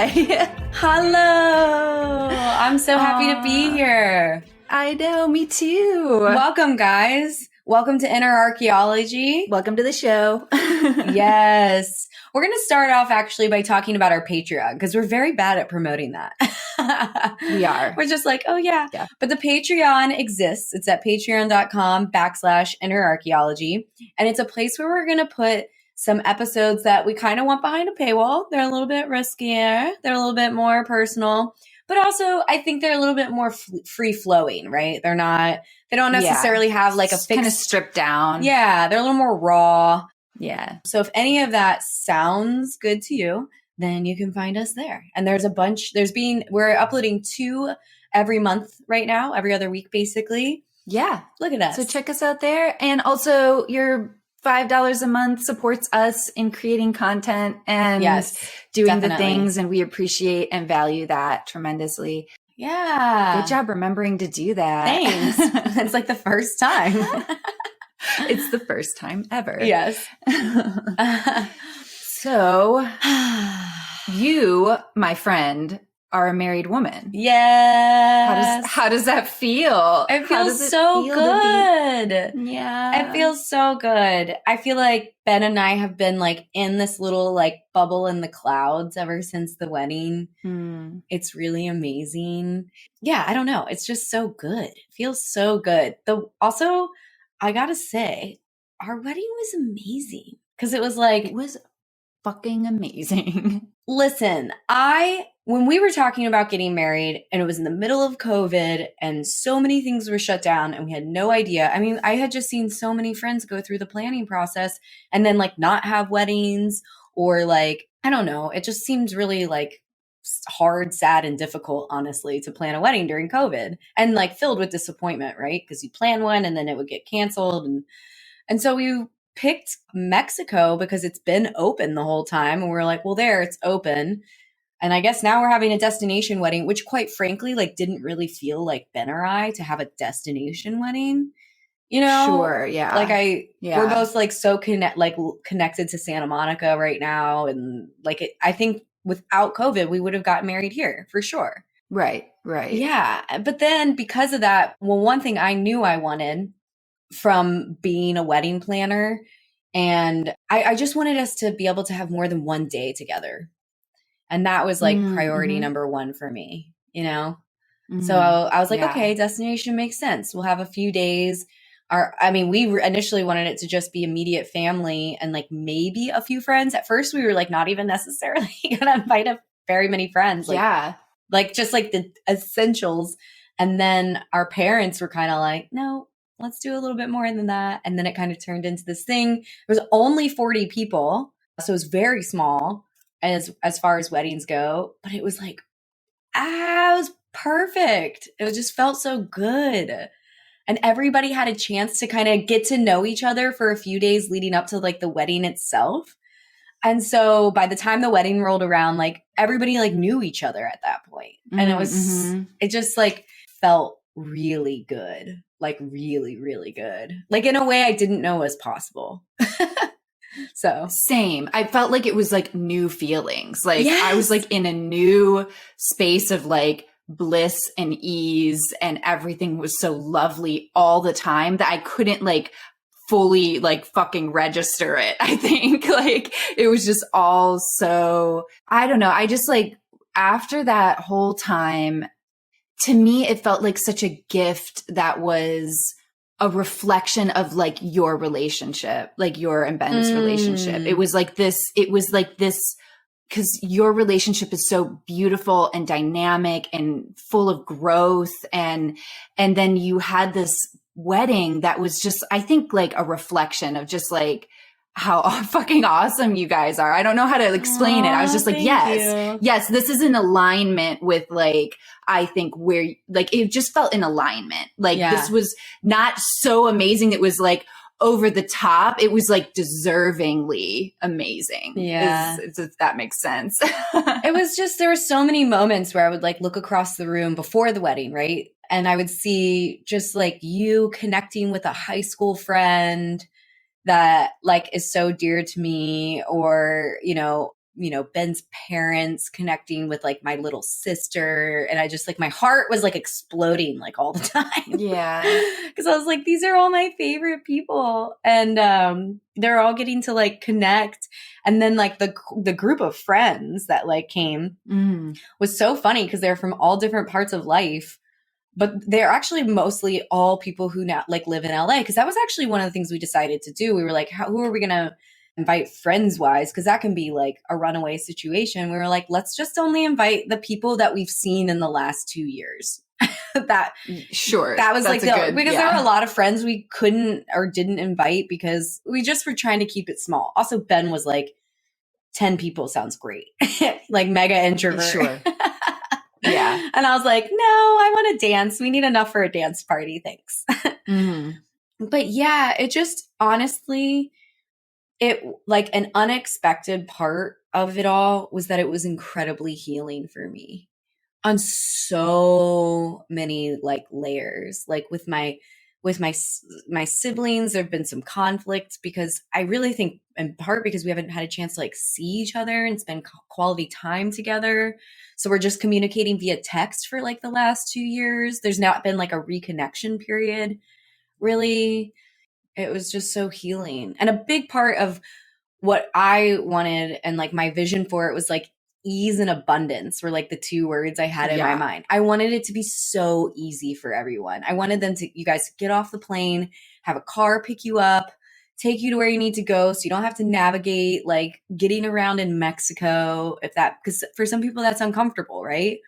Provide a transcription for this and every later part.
Hi. Hello. I'm so happy to be here. I know, me too. Welcome, guys. Welcome to Inner Archaeology. Welcome to the show. Yes. We're going to start off actually by talking about our Patreon because we're very bad at promoting that. We are. We're just like, oh yeah. But the Patreon exists. It's at patreon.com/Inner Archaeology. And it's a place where we're going to put some episodes that we kind of want behind a paywall. They're a little bit riskier. They're a little bit more personal, but also I think they're a little bit more free flowing, right? They don't necessarily have like a fixed kind of stripped down. Yeah. They're a little more raw. Yeah. So if any of that sounds good to you, then you can find us there. And there's a bunch, we're uploading 2 every month right now, every other week, basically. Yeah. Look at us. So check us out there. And also your $5 a month supports us in creating content and doing the things. And we appreciate and value that tremendously. Yeah. Good job remembering to do that. Thanks. It's like the first time. It's the first time ever. Yes. So you, my friend, are a married woman. Yes. How does that feel? It feels so good. Yeah. It feels so good. I feel like Ben and I have been like in this little like bubble in the clouds ever since the wedding. It's really amazing. Yeah, I don't know. It's just so good. It feels so good. Also, I gotta say, our wedding was amazing because it was fucking amazing. Listen, when we were talking about getting married and it was in the middle of COVID and so many things were shut down and we had no idea. I mean, I had just seen so many friends go through the planning process and then like not have weddings or like, I don't know. It just seemed really like hard, sad, and difficult, honestly, to plan a wedding during COVID and like filled with disappointment, right? Because you plan one and then it would get canceled. And so we picked Mexico because it's been open the whole time. And we're like, well, it's open. And I guess now we're having a destination wedding, which quite frankly, like didn't really feel like Ben or I to have a destination wedding, you know? Sure. Yeah. We're both like so connected to Santa Monica right now. And like, I think without COVID, we would have gotten married here for sure. Right. Yeah. But then because of that, well, one thing I knew I wanted from being a wedding planner, and I just wanted us to be able to have more than one day together. And that was like priority number 1 for me, you know? So I was like, okay, destination makes sense. We'll have a few days. We initially wanted it to just be immediate family and like maybe a few friends. At first we were like not even necessarily going to invite very many friends. Like just like the essentials. And then our parents were kind of like, no, let's do a little bit more than that. And then it kind of turned into this thing. It was only 40 people. So it was very small as far as weddings go. But it was like, it was perfect. It just felt so good. And everybody had a chance to kind of get to know each other for a few days leading up to like the wedding itself. And so by the time the wedding rolled around, like everybody like knew each other at that point. And it just like felt really good. Like really, really good. Like in a way I didn't know was possible. So same. I felt like it was like new feelings. Like I was like in a new space of like bliss and ease and everything was so lovely all the time that I couldn't like fully like fucking register it. I think like it was just all so, I don't know. I just like after that whole time, to me, it felt like such a gift that was a reflection of like your relationship, like your and Ben's relationship. It was like this, because your relationship is so beautiful and dynamic and full of growth. And then you had this wedding that was just, I think like a reflection of just like how fucking awesome you guys are. I don't know how to explain it. I was just like, yes, this is in alignment with like, I think where like, it just felt in alignment. Like this was not so amazing. It was like over the top. It was like deservingly amazing. Yeah. If that makes sense. It was just, there were so many moments where I would like look across the room before the wedding, right? And I would see just like you connecting with a high school friend that like is so dear to me, or, you know, Ben's parents connecting with like my little sister. And I just like, my heart was like exploding like all the time. Yeah. Cause I was like, these are all my favorite people. And they're all getting to like connect. And then like the group of friends that like came was so funny because they're from all different parts of life. But they're actually mostly all people who now like live in LA. Cause that was actually one of the things we decided to do. We were like, who are we going to invite friends wise? Cause that can be like a runaway situation. We were like, let's just only invite the people that we've seen in the last 2 years. That was like because there were a lot of friends we couldn't or didn't invite because we just were trying to keep it small. Also, Ben was like, 10 people sounds great. Like mega introvert. Sure. Yeah. And I was like, no, I want to dance. We need enough for a dance party. Thanks. But yeah, it just honestly, it like an unexpected part of it all was that it was incredibly healing for me on so many like layers. Like with my siblings, there've been some conflict because I really think in part because we haven't had a chance to like see each other and spend quality time together. So we're just communicating via text for like the last 2 years. There's not been like a reconnection period. Really, it was just so healing. And a big part of what I wanted and like my vision for it was like ease and abundance were like the 2 words I had in my mind. I wanted it to be so easy for everyone. I wanted you guys to get off the plane, have a car pick you up, take you to where you need to go so you don't have to navigate like getting around in Mexico because for some people that's uncomfortable, right?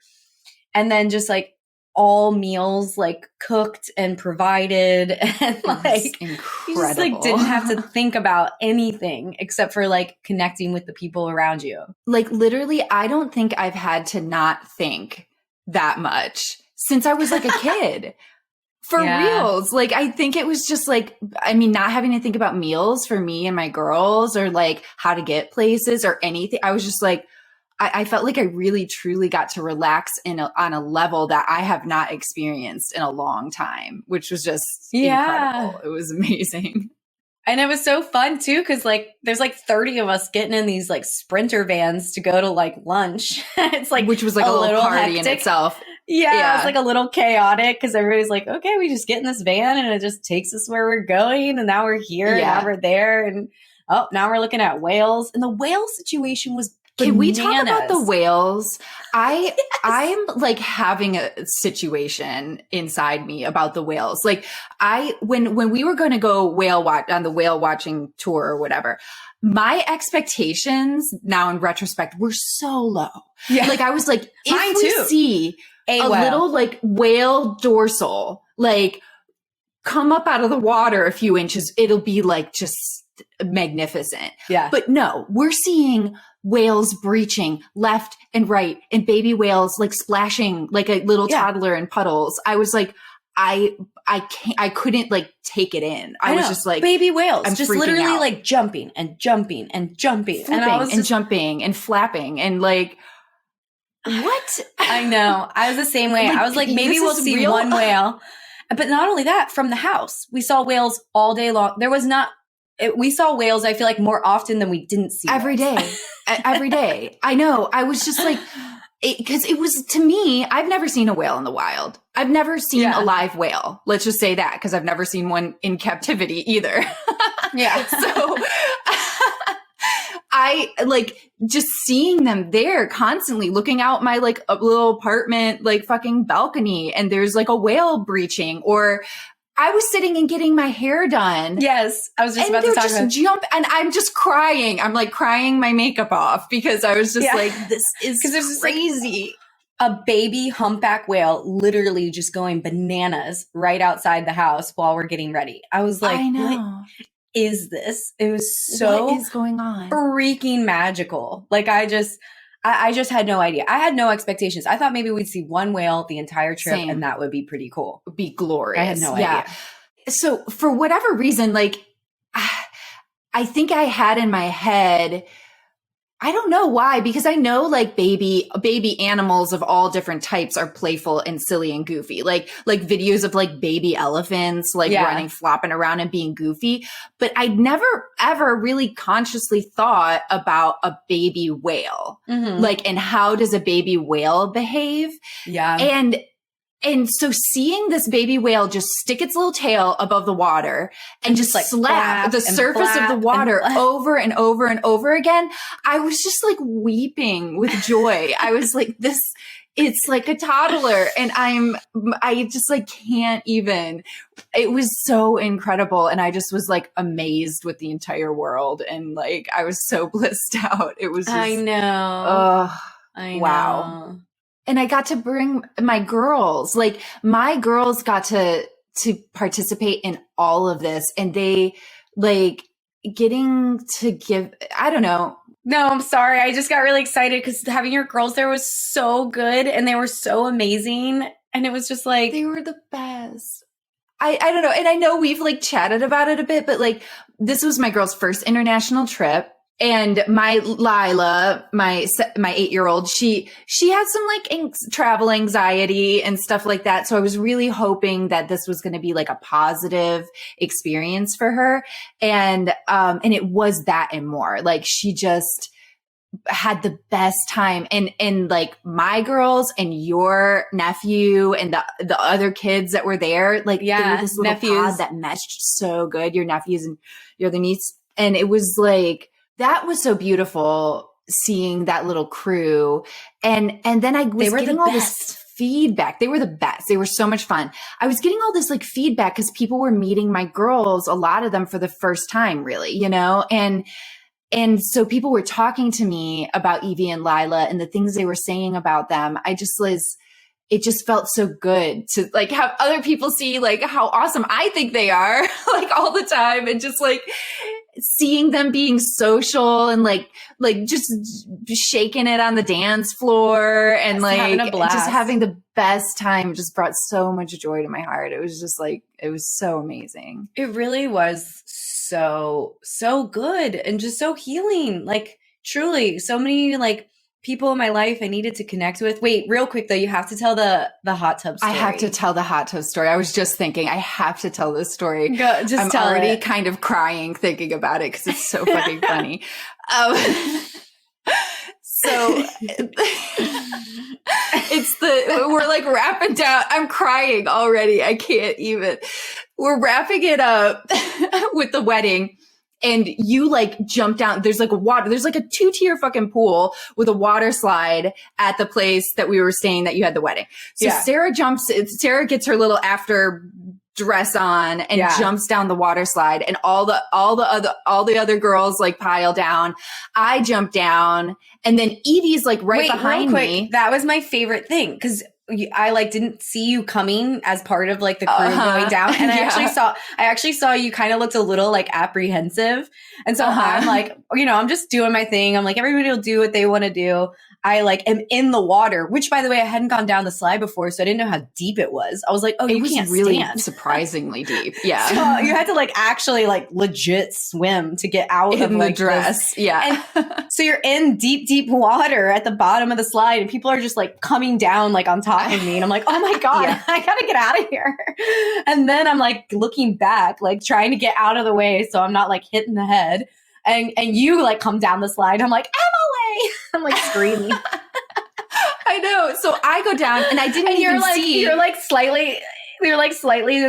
And then just like all meals like cooked and provided and like incredible. You just like didn't have to think about anything except for like connecting with the people around you. Like literally, I don't think I've had to not think that much since I was like a kid. For reals. Like, I think it was just like, I mean, not having to think about meals for me and my girls or like how to get places or anything. I was just like, I felt like I really truly got to relax on a level that I have not experienced in a long time, which was just incredible. It was amazing. And it was so fun too, because like there's like 30 of us getting in these like Sprinter vans to go to like lunch. It's like which was like a little party hectic in itself. Yeah, it's like a little chaotic because everybody's like, okay, we just get in this van and it just takes us where we're going. And now we're here and now we're there. And now we're looking at whales. And the whale situation was Can we talk about the whales? I'm like having a situation inside me about the whales. Like when we were going to go on the whale watching tour or whatever, my expectations now in retrospect were so low. Yeah. Like I was like, if we see a little like whale dorsal, like come up out of the water a few inches, it'll be like just magnificent. Yeah. But no, we're seeing whales breaching left and right and baby whales like splashing like a little toddler in puddles. I was like, I couldn't like take it in. I was just like baby whales, I'm just literally out. Like jumping and jumping and jumping, flipping and I was jumping and flapping and like, what? I know. I was the same way. Like, I was like, maybe we'll see one whale. But not only that, from the house, we saw whales all day long. We saw whales, I feel like, more often than we didn't see every day. Every day. I know. I was just like, because it was, to me, I've never seen a whale in the wild. I've never seen a live whale. Let's just say that, because I've never seen one in captivity either. Yeah. So I like just seeing them there constantly, looking out my like a little apartment, like fucking balcony, and there's like a whale breaching, or I was sitting and getting my hair done. Yes. I was just about to talk about jump and I'm just crying. I'm like crying my makeup off because I was just like, this is crazy. Like a baby humpback whale literally just going bananas right outside the house while we're getting ready. I was like, what is this? It was so what is going on? Freaking magical. Like I just had no idea. I had no expectations. I thought maybe we'd see one whale the entire trip and that would be pretty cool. Would be glorious. I had no idea. So for whatever reason, like I think I had in my head, I don't know why, because I know like baby animals of all different types are playful and silly and goofy. Like videos of like baby elephants, like running, flopping around and being goofy. But I never ever really consciously thought about a baby whale. Like, and how does a baby whale behave? Yeah. And so seeing this baby whale just stick its little tail above the water and just like slap the surface of the water over and over and over again, I was just like weeping with joy. I was like, it's like a toddler. And I just like can't even, it was so incredible. And I just was like amazed with the entire world. And like, I was so blissed out. It was just, I know. Wow. And I got to bring my girls, like my girls got to participate in all of this, and they like getting to give, I don't know. No, I'm sorry. I just got really excited because having your girls there was so good and they were so amazing. And it was just like, they were the best. I don't know. And I know we've like chatted about it a bit, but like this was my girl's first international trip. And my Lila, my 8-year-old, she had some like travel anxiety and stuff like that. So I was really hoping that this was going to be like a positive experience for her. And it was that and more. Like she just had the best time. And like my girls and your nephew and the other kids that were there, like they were this little pod that meshed so good. Your nephews and your other niece. And it was like, that was so beautiful seeing that little crew. And then I was getting all this feedback. They were the best. They were so much fun. I was getting all this like feedback because people were meeting my girls, a lot of them for the first time, really, you know? And so people were talking to me about Evie and Lila and the things they were saying about them. It just felt so good to like have other people see like how awesome I think they are like all the time, and just like seeing them being social and like just shaking it on the dance floor and like just having the best time just brought so much joy to my heart. It was just like, it was so amazing. It really was so good and just so healing. Like truly so many like people in my life I needed to connect with. Wait, real quick though, you have to tell the hot tub story. I have to tell the hot tub story. I was just thinking I have to tell this story. I'm already kind of crying thinking about it because it's so fucking funny. So we're like wrapping down. I'm crying already. I can't even. We're wrapping it up with the wedding. And you like jump down. There's like there's like a 2-tier fucking pool with a water slide at the place that we were staying that you had the wedding. So Sarah gets her little after dress on and jumps down the water slide, and all the other girls like pile down. I jump down, and then Evie's like behind me. That was my favorite thing because I like didn't see you coming as part of like the crew going down, and I actually saw you kind of looked a little like apprehensive, and so I'm like, you know, I'm just doing my thing. I'm like, everybody will do what they want to do. I like am in the water, which by the way, I hadn't gone down the slide before, so I didn't know how deep it was. I was like, oh, you can't really stand. Surprisingly deep. Yeah. So you had to like actually like legit swim to get out of like, the dress. Yeah. And so you're in deep water at the bottom of the slide, and people are just like coming down like on top of me. And I'm like, oh my God, I gotta get out of here. And then I'm like looking back, like trying to get out of the way so I'm not like hitting the head. And you like come down the slide. I'm like, Emily! I'm like screaming. I know. So I go down and I didn't even see. You're like slightly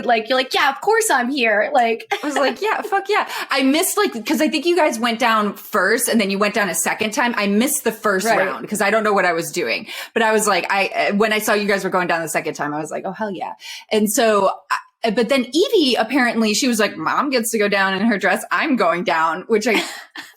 like, you're like, yeah, of course I'm here. Like, I was like, yeah, fuck yeah. I missed like, because I think you guys went down first and then you went down a second time. I missed the first round because I don't know what I was doing. But I was like, when I saw you guys were going down the second time, I was like, oh, hell yeah. And so but then Evie, apparently, she was like, Mom gets to go down in her dress. I'm going down, which I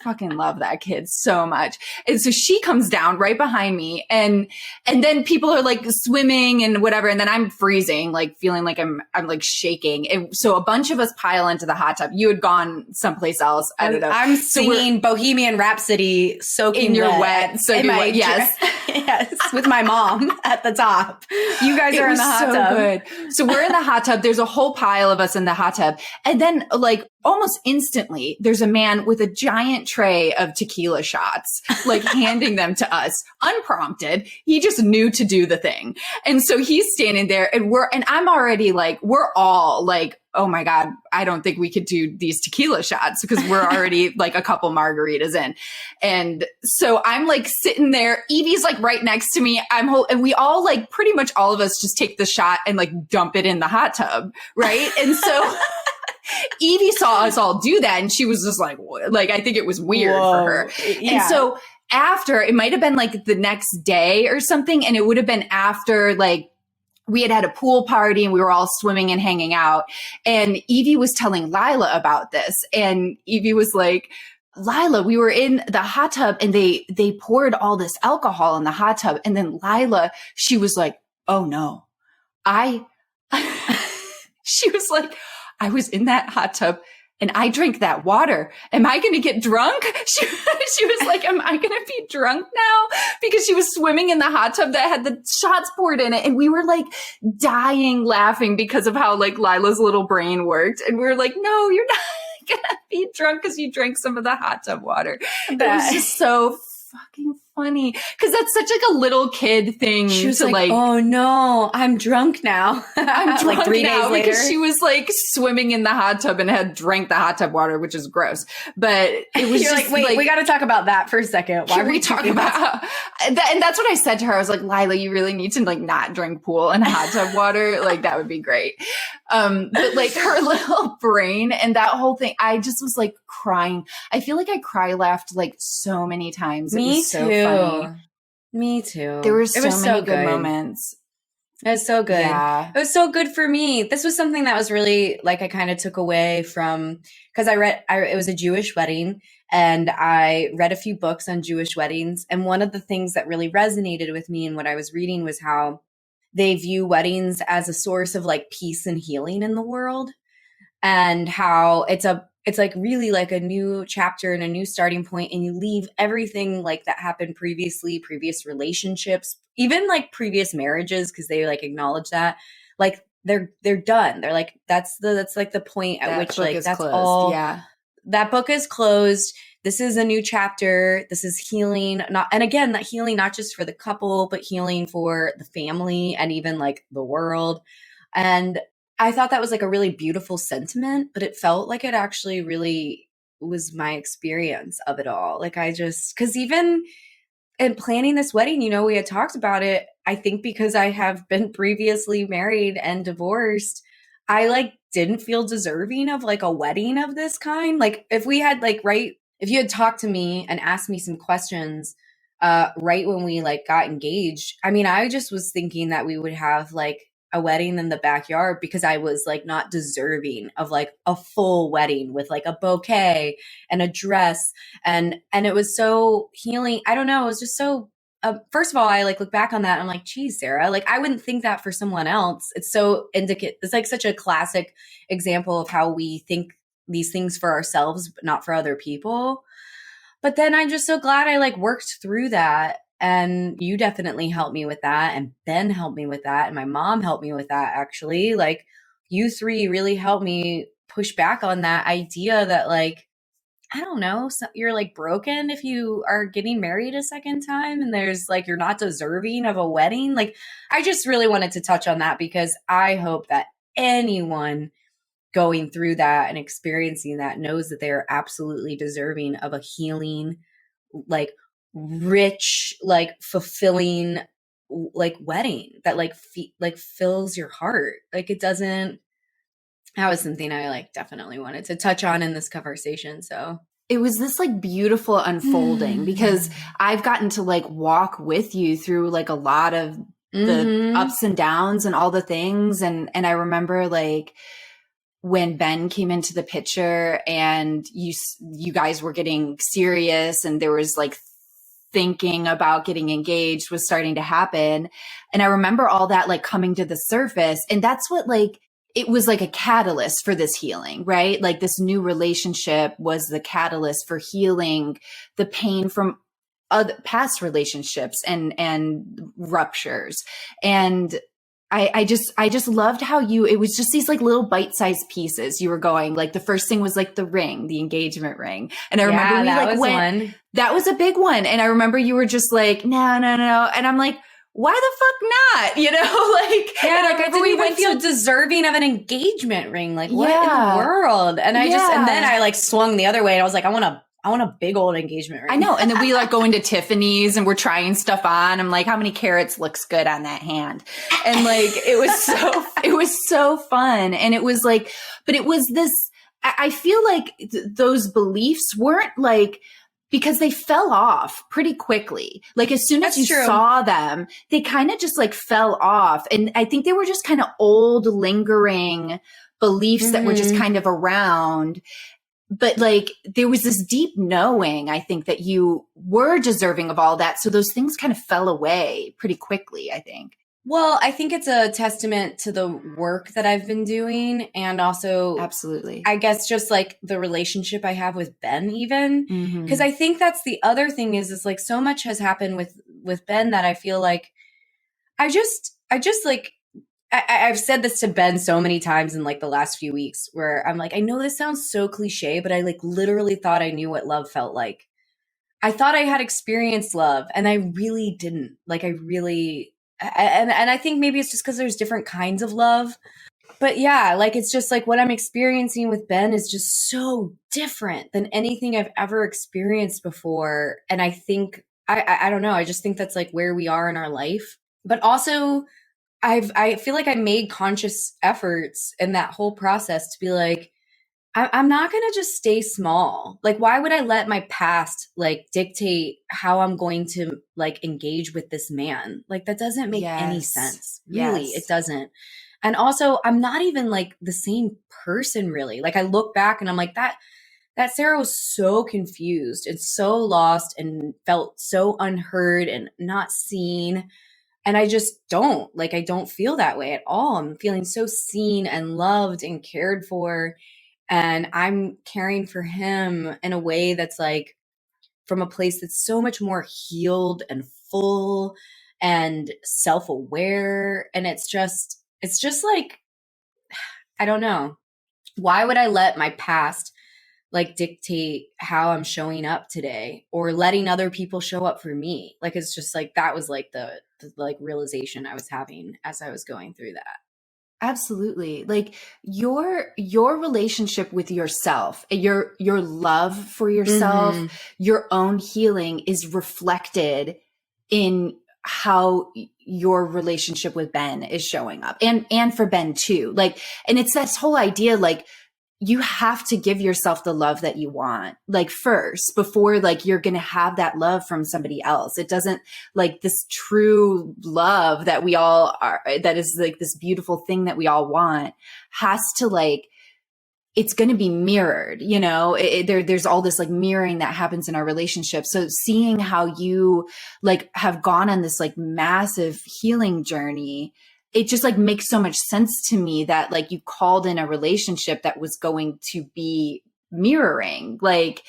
fucking love that kid so much. And so she comes down right behind me, and then people are like swimming and whatever. And then I'm freezing, like feeling like I'm like shaking. And so a bunch of us pile into the hot tub. You had gone someplace else. I don't know. I'm singing Bohemian Rhapsody, soaking in your wet. So yes. Yes. With my mom at the top. You guys are in the hot tub. Good. So we're in the hot tub. There's a whole pile of us in the hot tub. And then like almost instantly, there's a man with a giant tray of tequila shots, like handing them to us unprompted. He just knew to do the thing. And so he's standing there and I'm already like, we're all like, oh my God, I don't think we could do these tequila shots because we're already like a couple margaritas in. And so I'm like sitting there, Evie's like right next to me. And we all like pretty much all of us just take the shot and like dump it in the hot tub. Right. And so Evie saw us all do that and she was just like, I think it was weird for her. Yeah. And so after, it might have been like the next day or something. And it would have been after like we had a pool party and we were all swimming and hanging out. And Evie was telling Lila about this. And Evie was like, Lila, we were in the hot tub and they poured all this alcohol in the hot tub. And then Lila, she was like, oh no, she was like, I was in that hot tub and I drank that water. Am I going to get drunk? She was like, am I going to be drunk now? Because she was swimming in the hot tub that had the shots poured in it. And we were like dying laughing because of how like Lila's little brain worked. And we were like, no, you're not going to be drunk because you drank some of the hot tub water. It was just so fucking funny because that's such like a little kid thing. She was like, oh no, I'm drunk now. I'm drunk like 3 days later because she was like swimming in the hot tub and had drank the hot tub water, which is gross. But it was just like, wait, we got to talk about that for a second. Why are we talking about? And that's what I said to her. I was like, Lila, you really need to like not drink pool and hot tub water. Like that would be great. But like her little brain and that whole thing, I just was like crying. I feel like I laughed like so many times. Me too. Funny. Me too. There were so many good moments. It was so good. Yeah. It was so good for me. This was something that was really like I kind of took away from because it was a Jewish wedding and I read a few books on Jewish weddings. And one of the things that really resonated with me and what I was reading was how they view weddings as a source of like peace and healing in the world and how it's like really like a new chapter and a new starting point and you leave everything like that happened previously, previous relationships, even like previous marriages, because they like acknowledge that like they're done. They're like, that's like the point at which like that's closed. All. Yeah. That book is closed. This is a new chapter. This is healing. And again, that healing, not just for the couple, but healing for the family and even like the world. And I thought that was like a really beautiful sentiment, but it felt like it actually really was my experience of it all. Like because even in planning this wedding, we had talked about it. I think because I have been previously married and divorced, I like didn't feel deserving of like a wedding of this kind. Like if we had if you had talked to me and asked me some questions right when we like got engaged, I mean, I just was thinking that we would have like a wedding in the backyard because I was like not deserving of like a full wedding with like a bouquet and a dress. And it was so healing. I don't know. It was just so, first of all, I like look back on that and I'm like, geez, Sarah, like I wouldn't think that for someone else. It's so it's like such a classic example of how we think these things for ourselves, but not for other people. But then I'm just so glad I like worked through that. And you definitely helped me with that. And Ben helped me with that. And my mom helped me with that, actually. Like, you three really helped me push back on that idea that, like, I don't know, you're like broken if you are getting married a second time and there's like, you're not deserving of a wedding. Like, I just really wanted to touch on that because I hope that anyone going through that and experiencing that knows that they are absolutely deserving of a healing, like, rich, like fulfilling, like wedding that like fills your heart. Like it doesn't. That was something I like definitely wanted to touch on in this conversation. So it was this like beautiful unfolding because I've gotten to like walk with you through like a lot of the ups and downs and all the things. And I remember like when Ben came into the picture and you guys were getting serious and there was like thinking about getting engaged was starting to happen. And I remember all that like coming to the surface. And that's what like, it was like a catalyst for this healing, right? Like this new relationship was the catalyst for healing the pain from other past relationships and ruptures. And I just loved how it was just these like little bite-sized pieces you were going. Like the first thing was like the ring, the engagement ring. And I remember we like went, that was a big one. And I remember you were just like, no, no, no. And I'm like, why the fuck not? You know, like, yeah, like I didn't even feel deserving of an engagement ring. Like what in the world? And I and then I like swung the other way and I was like, I want a big old engagement ring. I know. And then we like go into Tiffany's and we're trying stuff on. I'm like, how many carats looks good on that hand? And like, it was so fun. And it was like, but it was this, I feel like those beliefs weren't like, because they fell off pretty quickly. Like as soon as you saw them, they kind of just like fell off. And I think they were just kind of old lingering beliefs that were just kind of around. But like there was this deep knowing, I think, that you were deserving of all that. So those things kind of fell away pretty quickly, I think. Well, I think it's a testament to the work that I've been doing, and also absolutely, I guess just like the relationship I have with Ben, even because I think that's the other thing is like so much has happened with Ben that I feel like I just like I've said this to Ben so many times in like the last few weeks where I'm like, I know this sounds so cliche, but I like literally thought I knew what love felt like. I thought I had experienced love and I really didn't. Like I really, and I think maybe it's just because there's different kinds of love. But yeah, like it's just like what I'm experiencing with Ben is just so different than anything I've ever experienced before. And I think, I don't know, I just think that's like where we are in our life. But also, I feel like I made conscious efforts in that whole process to be like, I'm not going to just stay small. Like, why would I let my past like dictate how I'm going to like engage with this man? Like, that doesn't make any sense. Really, it doesn't. And also, I'm not even like the same person really. Like, I look back and I'm like, that Sarah was so confused and so lost and felt so unheard and not seen. And I just don't feel that way at all. I'm feeling so seen and loved and cared for. And I'm caring for him in a way that's like from a place that's so much more healed and full and self-aware. And it's just like, I don't know. Why would I let my past like dictate how I'm showing up today or letting other people show up for me? Like, it's just like, that was like the like realization I was having as I was going through that. Absolutely. Like your relationship with yourself, your love for yourself, your own healing is reflected in how your relationship with Ben is showing up and for Ben too. Like, and it's this whole idea, like, you have to give yourself the love that you want, like first, before like you're going to have that love from somebody else. It doesn't like this true love that we all are, that is like this beautiful thing that we all want has to like, it's going to be mirrored, you know, there's all this like mirroring that happens in our relationship. So seeing how you like have gone on this like massive healing journey, it just like makes so much sense to me that like you called in a relationship that was going to be mirroring like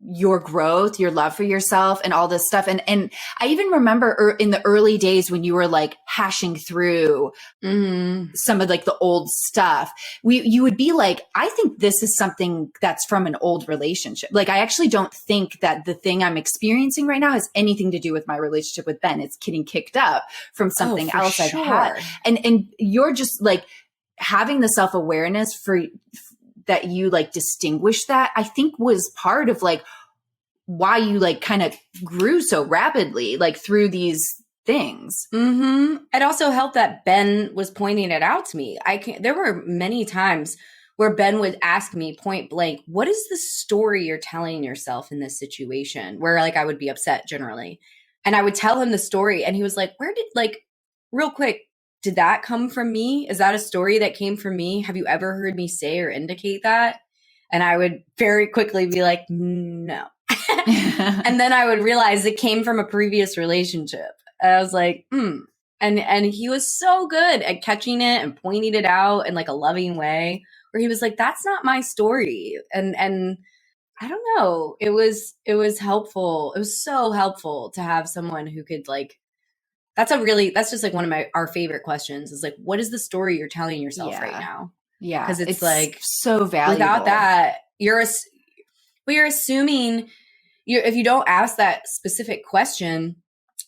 your growth, your love for yourself and all this stuff. And I even remember in the early days when you were like hashing through some of like the old stuff, you would be like, I think this is something that's from an old relationship. Like, I actually don't think that the thing I'm experiencing right now has anything to do with my relationship with Ben. It's getting kicked up from something else I've had. And you're just like having the self-awareness for that you like distinguish that, I think was part of like why you like kind of grew so rapidly, like through these things. It also helped that Ben was pointing it out to me. There were many times where Ben would ask me point blank, what is the story you're telling yourself in this situation? Where like I would be upset generally. And I would tell him the story and he was like, real quick, did that come from me? Is that a story that came from me? Have you ever heard me say or indicate that? And I would very quickly be like, no. And then I would realize it came from a previous relationship. And I was like, And he was so good at catching it and pointing it out in like a loving way where he was like, that's not my story. And I don't know. It was helpful. It was so helpful to have someone who could like that's just like one of our favorite questions is like, what is the story you're telling yourself right now? Yeah. Because it's like so valuable. Without that, you're assuming if you don't ask that specific question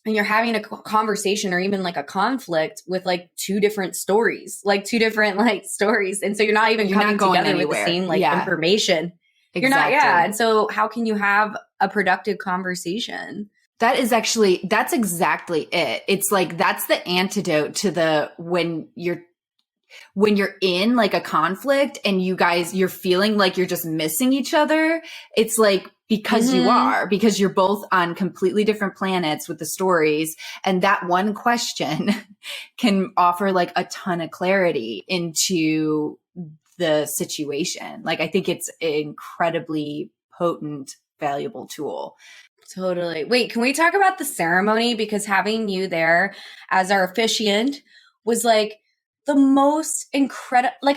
and you're having a conversation or even like a conflict with like two different stories. And so you're not even coming together anywhere. With the same like information. Exactly. You're not, And so how can you have a productive conversation? That's exactly it. It's like, that's the antidote to when you're in like a conflict and you're feeling like you're just missing each other. It's like, because because you're both on completely different planets with the stories. And that one question can offer like a ton of clarity into the situation. Like, I think it's an incredibly potent, valuable tool. Totally. Wait, can we talk about the ceremony? Because having you there as our officiant was like the most incredible, like,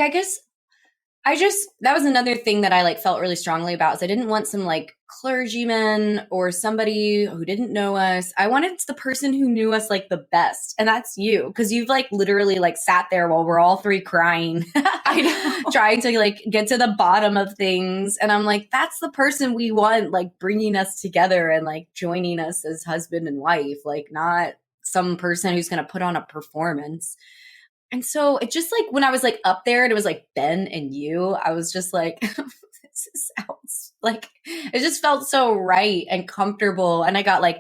that was another thing that I like felt really strongly about is I didn't want some like clergyman or somebody who didn't know us. I wanted the person who knew us like the best. And that's you. Because you've like literally like sat there while we're all three crying. I know. Trying to like get to the bottom of things. And I'm like, that's the person we want like bringing us together and like joining us as husband and wife. Like not some person who's going to put on a performance. And so it just like when I was like up there and it was like Ben and you, I was just like, this sounds like, it just felt so right and comfortable. And I got like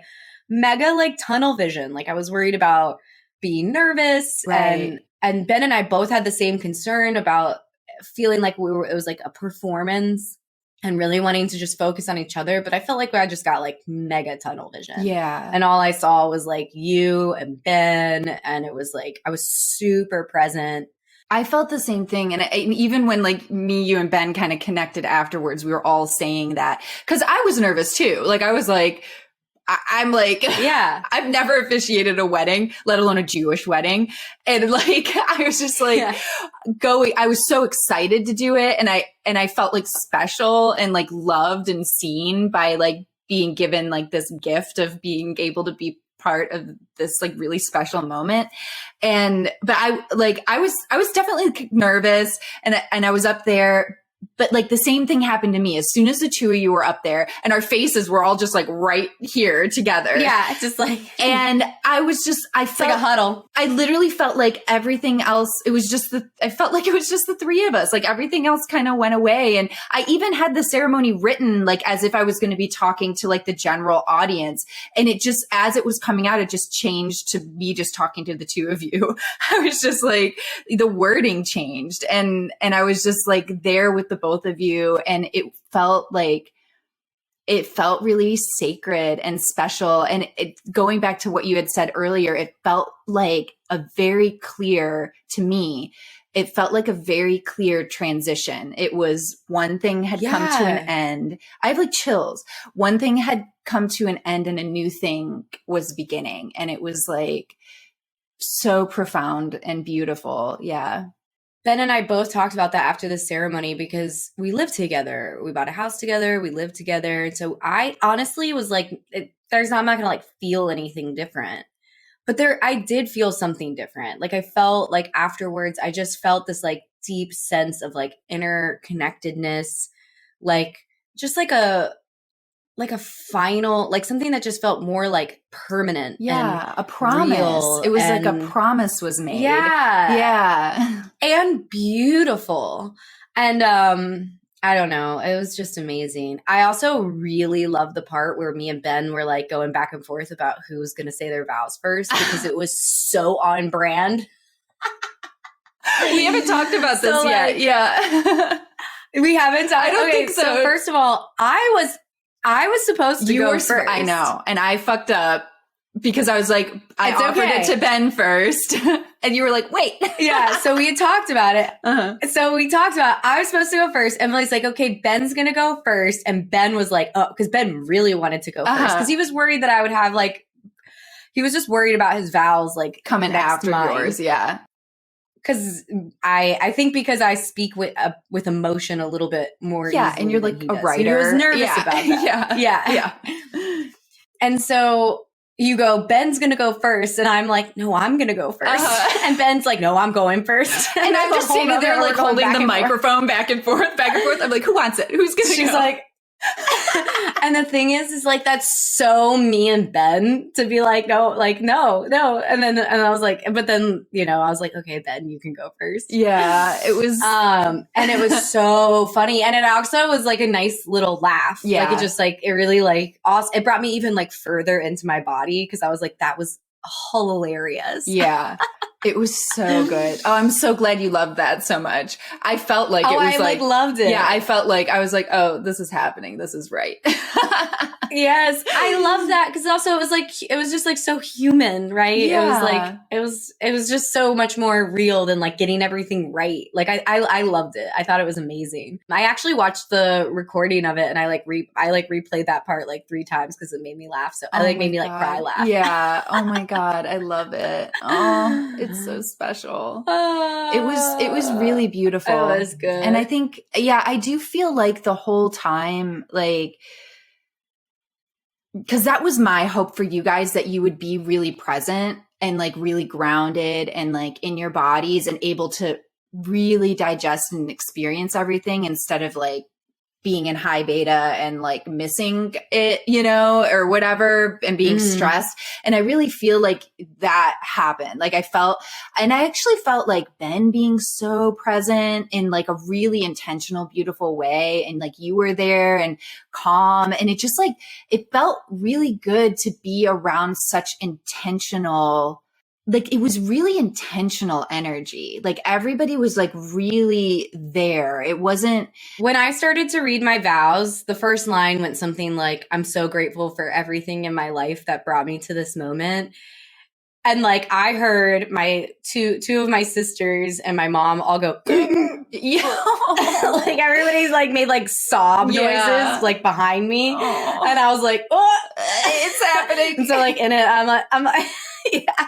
mega like tunnel vision. Like I was worried about being nervous and Ben and I both had the same concern about feeling like it was like a performance and really wanting to just focus on each other. But I felt like I just got like mega tunnel vision. Yeah. And all I saw was like you and Ben. And it was like, I was super present. I felt the same thing. And even when like me, you and Ben kind of connected afterwards, we were all saying that because I was nervous too. Like I was like, I'm like, I've never officiated a wedding, let alone a Jewish wedding. And like, I was just like I was so excited to do it. And I felt like special and like loved and seen by like being given like this gift of being able to be part of this like really special moment. But I was definitely nervous and I was up there. But like the same thing happened to me as soon as the two of you were up there and our faces were all just like right here together. Yeah. Just like, and I felt like a huddle. I literally felt like everything else, I felt like it was just the three of us. Like everything else kind of went away. And I even had the ceremony written like as if I was going to be talking to like the general audience. And it just, as it was coming out, it just changed to me just talking to the two of you. I was just like, the wording changed and I was just like there with the both of you. And it felt really sacred and special. And going back to what you had said earlier, it felt like a very clear transition. It was one thing had come to an end. I have like chills. One thing had come to an end and a new thing was beginning. And it was like so profound and beautiful. Yeah. Ben and I both talked about that after the ceremony because we lived together. We bought a house together. We lived together. And so I honestly was like, I'm not going to like feel anything different. But I did feel something different. Like I felt like afterwards, I just felt this like deep sense of like interconnectedness, like just like a final, like something that just felt more like permanent. Yeah. A promise. It was like a promise was made. Yeah. Yeah. And beautiful. And, I don't know. It was just amazing. I also really love the part where me and Ben were like going back and forth about who was going to say their vows first because it was so on brand. We haven't talked about this yet. Yeah. We haven't. I don't think so. So first of all, I was supposed to go first. I know. And I fucked up because I was like, I offered it to Ben first. And you were like, wait. Yeah. So we had talked about it. So we talked about, I was supposed to go first. Emily's like, okay, Ben's going to go first. And Ben was like, oh, because Ben really wanted to go first. Because he was worried that I would have like, he was just worried about his vows like coming after yours. Yeah. Because I think because I speak with emotion a little bit more. Yeah, and you're like a writer. He was nervous about that. Yeah. And so you go, Ben's going to go first. And I'm like, no, I'm going to go first. And Ben's like, no, I'm going first. And I'm just standing there like holding the microphone back and forth, back and forth. I'm like, who wants it? Who's going to go? She's like, and the thing is like, that's so me and Ben to be like, no. And I was like, but then, you know, I was like, okay, Ben, you can go first. Yeah, it was, and it was so funny. And it also was like a nice little laugh. Yeah. Like it just like, it really like, awesome. It brought me even like further into my body. Cause I was like, that was hilarious. Yeah. It was so good. Oh, I'm so glad you loved that so much. I felt like it was I loved it. Yeah, I felt like I was like, oh, this is happening. This is right. Yes, I love that because also it was just like so human, right? Yeah. It was like it was just so much more real than like getting everything right. Like I loved it. I thought it was amazing. I actually watched the recording of it and I replayed that part like 3 times because it made me laugh. So it made me like cry laugh. Yeah. Oh my God, I love it. Oh, it's so special. It was really beautiful. It was good. And I think, yeah, I do feel like the whole time, like, because that was my hope for you guys, that you would be really present and like really grounded and like in your bodies and able to really digest and experience everything instead of like being in high beta and like missing it, you know, or whatever, and being stressed. And I really feel like that happened. Like I actually felt like Ben being so present in like a really intentional, beautiful way. And like you were there and calm. And it just like, it felt really good to be around such intentional, like it was really intentional energy. Like everybody was like really there. It wasn't. When I started to read my vows, the first line went something like, I'm so grateful for everything in my life that brought me to this moment. And like I heard my two of my sisters and my mom all go, Yeah. like everybody's like made like sob noises like behind me. Oh. And I was like, oh, it's happening. And so like in it, I'm like, yeah.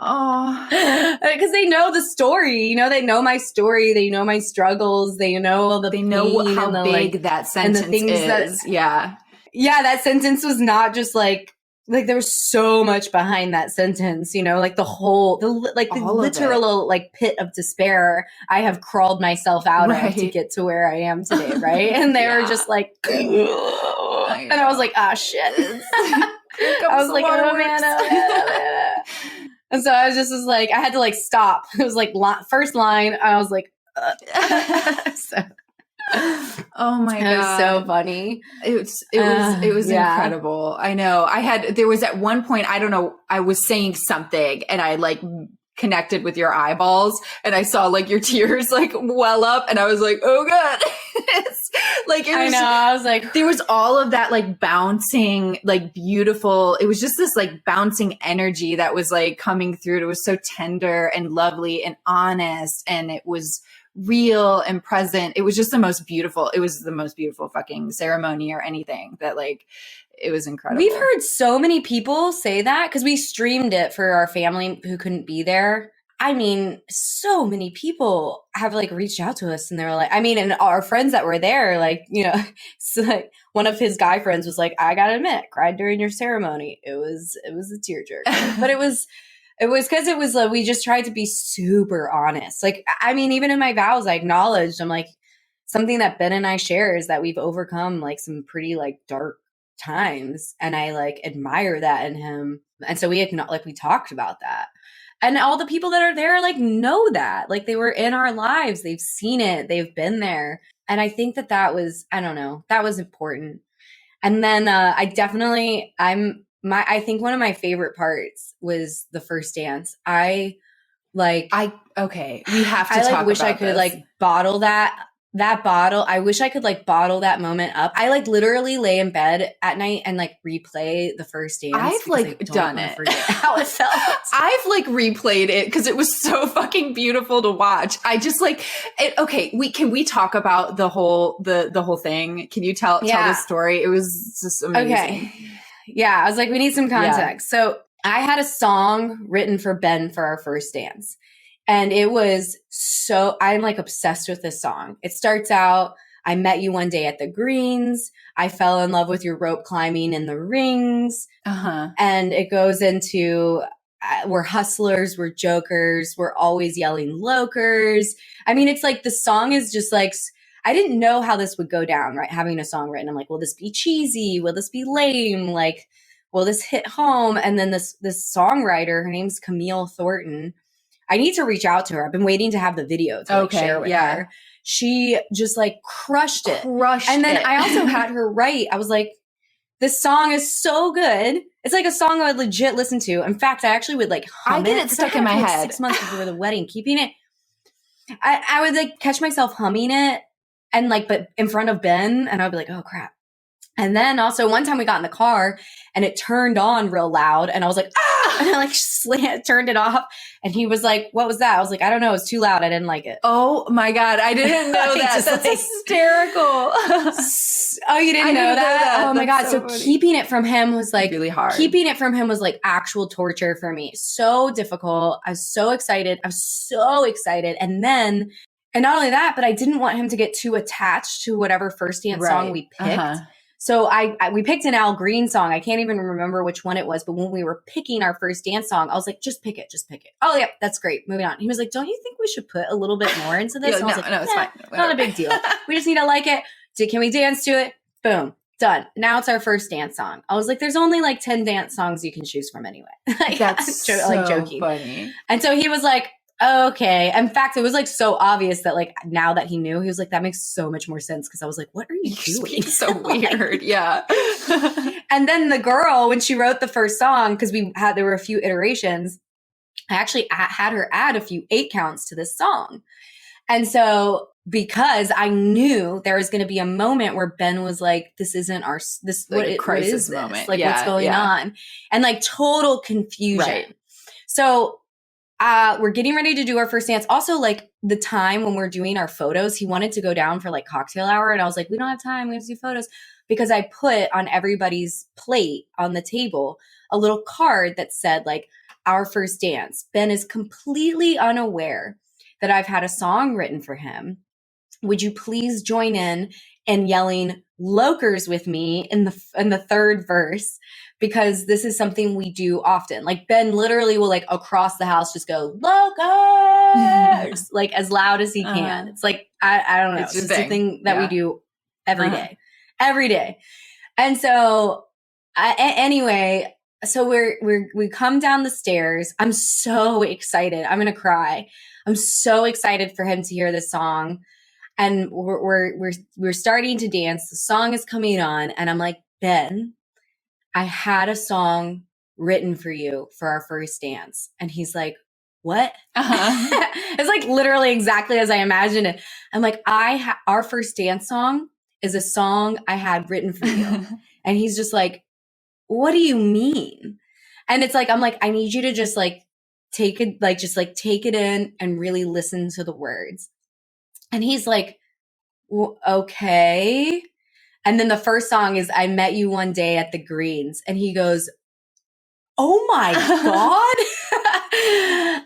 Oh, because they know the story, you know, they know my story, they know my struggles, they know how big that sentence is. Yeah. That sentence was not just like there was so much behind that sentence, you know, like the literal like pit of despair I have crawled myself out of to get to where I am today, right? And they were just like, and I was like, ah, shit. I was like, oh man. And so I was like, I had to like stop. It was like first line. I was like, so. Oh my God. It was so funny. It was incredible. I know. There was at one point, I don't know, I was saying something and I like connected with your eyeballs and I saw like your tears like well up and I was like, oh God. I was like, there was all of that like bouncing, like beautiful. It was just this like bouncing energy that was like coming through. It was so tender and lovely and honest. And it was real and present. It was just the most beautiful fucking ceremony or anything that like, it was incredible. We've heard so many people say that because we streamed it for our family who couldn't be there. I mean, so many people have like reached out to us and they were like, I mean, and our friends that were there, like, you know, so like one of his guy friends was like, I gotta admit, cried during your ceremony. It was a tearjerker, but it was because it was like, we just tried to be super honest. Like, I mean, even in my vows, I acknowledged, I'm like, something that Ben and I share is that we've overcome like some pretty like dark times. And I like admire that in him. And so we talked about that. And all the people that are there, like, know that. Like, they were in our lives. They've seen it. They've been there. And I think that was, I don't know, that was important. And then I think one of my favorite parts was the first dance. We have to talk wish about I could this. Like bottle that bottle. I wish I could like bottle that moment up. I like literally lay in bed at night and like replay the first dance. I've like done it. How it felt. I've like replayed it because it was so fucking beautiful to watch. I just like it. Okay, can we talk about the whole thing? Can you tell the story? It was just amazing. Okay. Yeah, I was like, we need some context. Yeah. So I had a song written for Ben for our first dance. And it was I'm like obsessed with this song. It starts out, I met you one day at the greens. I fell in love with your rope climbing in the rings. And it goes into we're hustlers, we're jokers, we're always yelling lokers. I mean, it's like the song is just like, I didn't know how this would go down, right? Having a song written. I'm like, will this be cheesy? Will this be lame? Like, will this hit home? And then this songwriter, her name's Camille Thornton. I need to reach out to her. I've been waiting to have the video to share with her. She just like crushed it. And then I also had her write. I was like, this song is so good. It's like a song I would legit listen to. In fact, I actually would like hum it. I get it stuck in my head. 6 months before the wedding, keeping it. I would like catch myself humming it and like, but in front of Ben, and I'd be like, oh crap. And then also one time we got in the car and it turned on real loud and I was like, ah, and I like turned it off. And he was like, what was that? I was like, I don't know. It was too loud. I didn't like it. Oh my God. I didn't know that. That's like, hysterical. Oh, you didn't know that? Oh my God. So keeping it from him was like really hard. Keeping it from him was like actual torture for me. So difficult. I was so excited. And then, and not only that, but I didn't want him to get too attached to whatever first dance song we picked. So we picked an Al Green song. I can't even remember which one it was, but when we were picking our first dance song, I was like, just pick it. Oh, yeah, that's great. Moving on. He was like, don't you think we should put a little bit more into this? And I was like, no, it's fine. Not a big deal. We just need to like it. Can we dance to it? Boom. Done. Now it's our first dance song. I was like, there's only like 10 dance songs you can choose from anyway. That's so like joking. Funny. And so he was like, okay. In fact, it was like so obvious that like now that he knew, he was like, that makes so much more sense. Cause I was like, what are you doing? So weird. Yeah. And then the girl, when she wrote the first song, cause there were a few iterations, I actually had her add a few 8 counts to this song. And so because I knew there was going to be a moment where Ben was like, this isn't like what is this moment? Like what's going on? And like total confusion. Right. So we're getting ready to do our first dance. Also, like the time when we're doing our photos, he wanted to go down for like cocktail hour. And I was like, we don't have time. We have to do photos. Because I put on everybody's plate on the table a little card that said like, our first dance. Ben is completely unaware that I've had a song written for him. Would you please join in yelling lokers with me in the third verse? Because this is something we do often. Like Ben literally will like across the house just go lokers like as loud as he can. It's like I don't know. It's just a thing that we do every day. And so anyway, so we come down the stairs. I'm so excited. I'm gonna cry. I'm so excited for him to hear this song. And we're starting to dance. The song is coming on, and I'm like, Ben, I had a song written for you for our first dance. And he's like, what? It's like literally exactly as I imagined it. I'm like, our first dance song is a song I had written for you. And he's just like, what do you mean? And it's like, I'm like, I need you to just like take it, like just like take it in and really listen to the words. And he's like, well, okay. And then the first song is I Met You One Day at the Greens. And he goes, oh my God.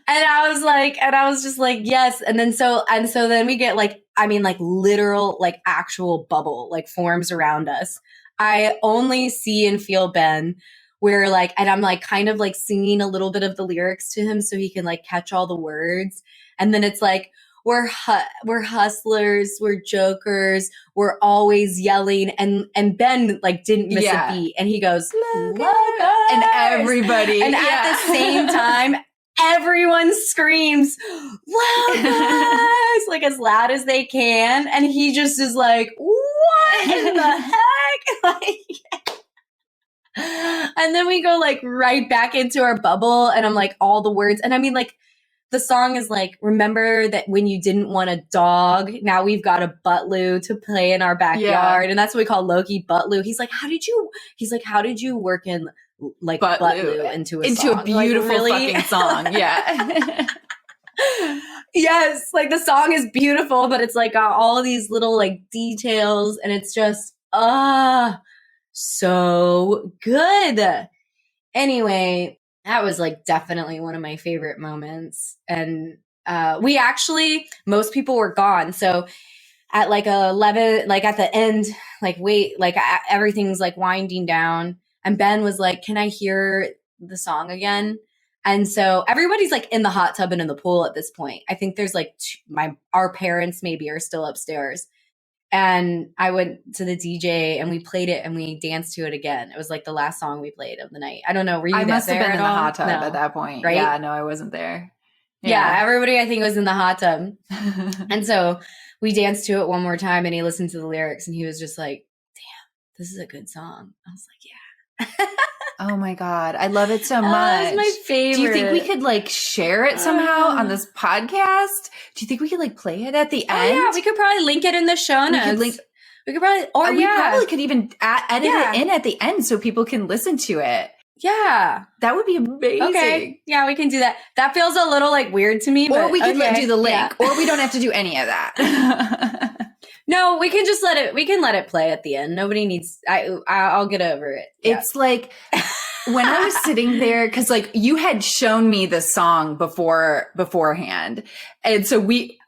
And I was just like, yes. And so then we get like, I mean, like literal, like actual bubble, like forms around us. I only see and feel Ben where like, and I'm like kind of like singing a little bit of the lyrics to him so he can like catch all the words. And then it's like, we're hustlers, we're jokers, we're always yelling. And Ben like didn't miss a beat. And he goes, lokers! And everybody. And at the same time, everyone screams, lokers! Like as loud as they can. And he just is like, what in the heck? Like, and then we go like right back into our bubble. And I'm like, all the words. And I mean like, the song is like, remember that when you didn't want a dog, now we've got a buttloo to play in our backyard. Yeah. And that's what we call Loki buttloo. He's like, how did you work in like buttloo into a beautiful like, really? Fucking song. Yeah. Yes. Like the song is beautiful, but it's like got all of these little like details and it's just, so good. Anyway, that was like definitely one of my favorite moments. And we actually, most people were gone. So at like 11, like at the end, like wait, like everything's like winding down. And Ben was like, can I hear the song again? And so everybody's like in the hot tub and in the pool at this point. I think there's like our parents maybe are still upstairs. And I went to the DJ and we played it and we danced to it again. It was like the last song we played of the night. I don't know. Were you I must have been in the all? hot tub No. at that point. Right? Yeah, no, I wasn't there. Yeah, everybody I think was in the hot tub. And so we danced to it one more time and he listened to the lyrics and he was just like, damn, this is a good song. I was like, yeah. Oh my God. I love it so much. That's my favorite. Do you think we could like share it somehow on this podcast? Do you think we could like play it at the end? Yeah, we could probably link it in the show notes. We could probably, we probably could even edit it in at the end so people can listen to it. Yeah. That would be amazing. Okay. Yeah, we can do that. That feels a little like weird to me. Or we could do the link. Yeah. Or we don't have to do any of that. No, we can just let it play at the end. Nobody needs, I'll get over it. Yeah. It's like when I was sitting there, cause like you had shown me the song beforehand. And so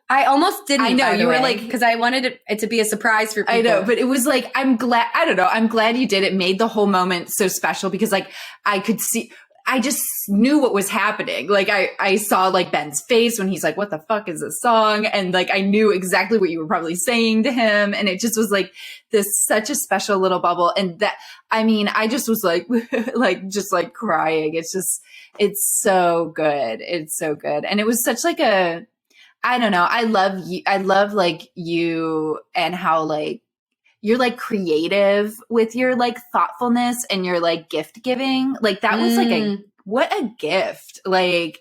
I almost didn't. I know you were like, because I wanted it to be a surprise for people. I know, but it was like, I'm glad you did. It made the whole moment so special because like I could see, I just knew what was happening. Like I saw like Ben's face when he's like, what the fuck is this song? And like, I knew exactly what you were probably saying to him. And it just was like this, such a special little bubble. And that, I mean, I just was like, just like crying. It's so good. It's so good. And it was such like I don't know. I love you. I love like you and how like you're like creative with your like thoughtfulness and your like gift giving. Like that was like what a gift. Like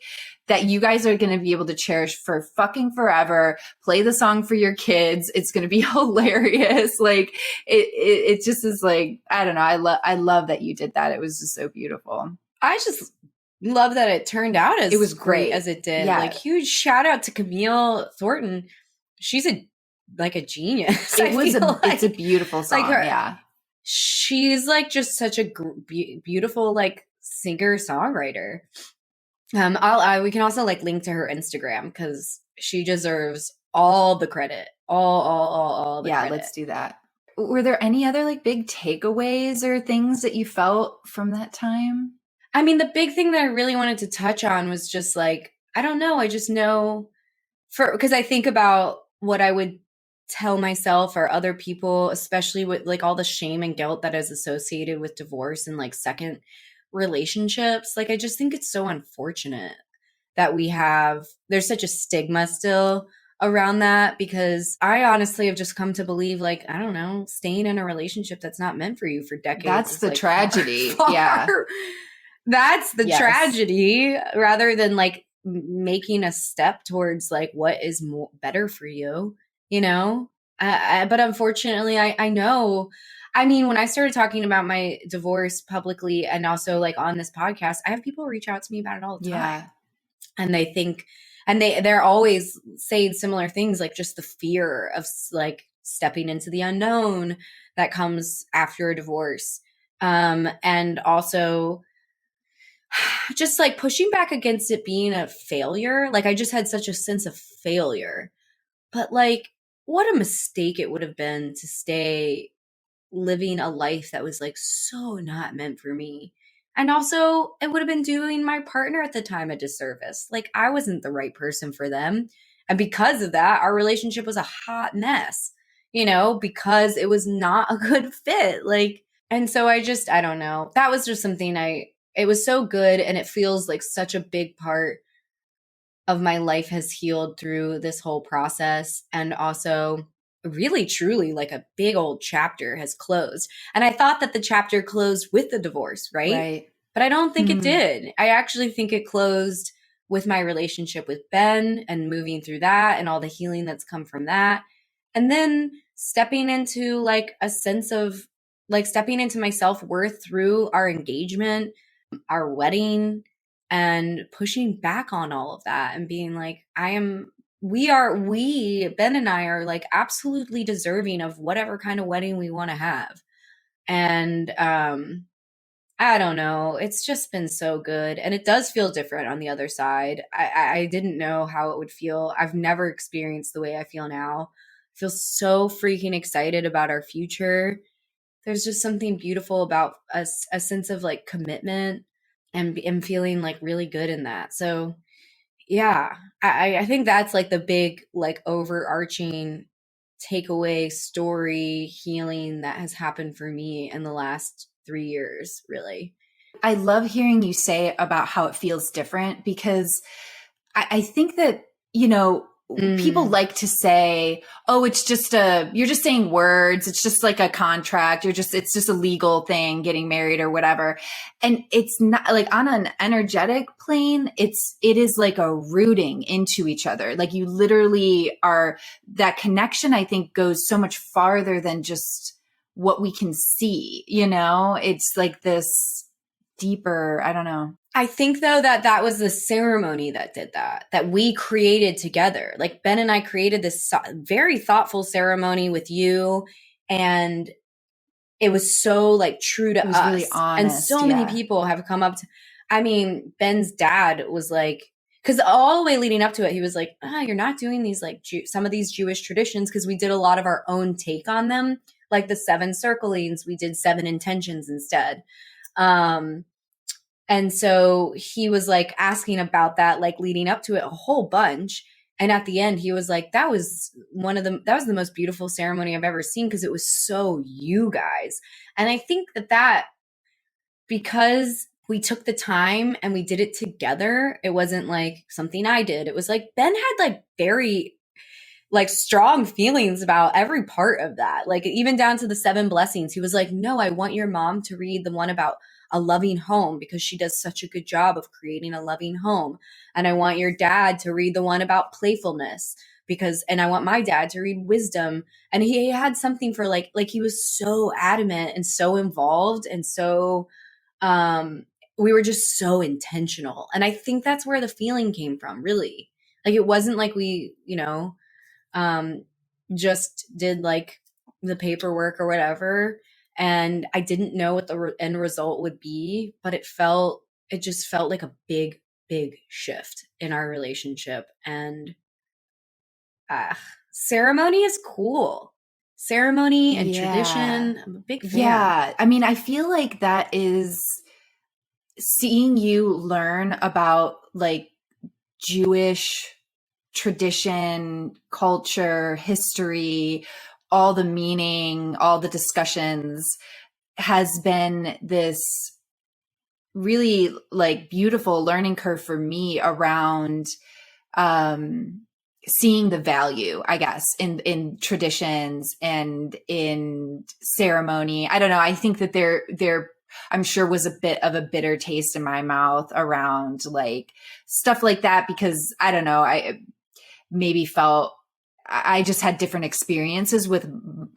that you guys are going to be able to cherish for fucking forever. Play the song for your kids. It's going to be hilarious. Like it just is like, I don't know. I love that you did that. It was just so beautiful. I just love that it turned out as it was great as it did. Yeah. Like huge shout out to Camille Thornton. She's a genius. It's a beautiful song. Like yeah. She's like just such a beautiful like singer songwriter. We can also like link to her Instagram because she deserves all the credit. All the credit. Let's do that. Were there any other like big takeaways or things that you felt from that time? I mean, the big thing that I really wanted to touch on was just like, I don't know. I just know because I think about what I would tell myself or other people, especially with like all the shame and guilt that is associated with divorce and like second relationships. Like, I just think it's so unfortunate that there's such a stigma still around that, because I honestly have just come to believe, like, I don't know, staying in a relationship that's not meant for you for decades. That's the like tragedy. Far. Yeah. That's the tragedy, rather than like making a step towards like what is better for you, you know? But unfortunately, I know, I mean, when I started talking about my divorce publicly and also like on this podcast, I have people reach out to me about it all the time. Yeah. And they think, and they're always saying similar things, like just the fear of like stepping into the unknown that comes after a divorce. And also just like pushing back against it being a failure. Like, I just had such a sense of failure, but like, what a mistake it would have been to stay living a life that was like so not meant for me. And also, it would have been doing my partner at the time a disservice. Like, I wasn't the right person for them. And because of that, our relationship was a hot mess, you know, because it was not a good fit. Like, and so I don't know. That was just something it was so good. And it feels like such a big part of my life has healed through this whole process. And also, really, truly, like a big old chapter has closed. And I thought that the chapter closed with the divorce, right? But I don't think it did. I actually think it closed with my relationship with Ben and moving through that and all the healing that's come from that. And then stepping into like a sense of like stepping into my self-worth through our engagement, our wedding, and pushing back on all of that and being like, Ben and I are like absolutely deserving of whatever kind of wedding we want to have. And I don't know. It's just been so good. And it does feel different on the other side. I didn't know how it would feel. I've never experienced the way I feel now feel so freaking excited about our future. There's just something beautiful about a sense of like commitment and feeling like really good in that. So yeah, I think that's like the big like overarching takeaway story healing that has happened for me in the last 3 years, really. I love hearing you say about how it feels different, because I think that, people Mm. like to say, oh, you're just saying words. It's just like a contract. It's just a legal thing, getting married or whatever. And it's not like on an energetic plane. It is like a rooting into each other. Like you literally are, that connection, I think, goes so much farther than just what we can see, it's like this deeper, I don't know. I think though that was the ceremony that did that we created together. Like Ben and I created this very thoughtful ceremony with you, and it was so like true to It was us. really honest. And so many people have come up to, I mean, Ben's dad was like, because all the way leading up to it, he was like, you're not doing these like some of these Jewish traditions, because we did a lot of our own take on them, like the 7 circlings. We did 7 intentions instead. And so he was like asking about that, like leading up to it a whole bunch. And at the end, he was like, that was the most beautiful ceremony I've ever seen, because it was so you guys. And I think that because we took the time and we did it together, it wasn't like something I did. It was like Ben had like very like strong feelings about every part of that. Like even down to the 7 blessings. He was like, no, I want your mom to read the one about a loving home, because she does such a good job of creating a loving home. And I want your dad to read the one about playfulness, and I want my dad to read wisdom. And he had something for like he was so adamant and so involved. And so, we were just so intentional. And I think that's where the feeling came from, really. Like, it wasn't like we, just did like the paperwork or whatever. And I didn't know what the end result would be, but it just felt like a big, big shift in our relationship. And ceremony is cool. Ceremony and tradition. I'm a big fan. Yeah. I mean, I feel like that is seeing you learn about like Jewish tradition, culture, history, all the meaning, all the discussions, has been this really like beautiful learning curve for me around seeing the value, I guess, in traditions and in ceremony. I don't know. I think that there I'm sure was a bit of a bitter taste in my mouth around like stuff like that, because I don't know, I maybe felt I just had different experiences with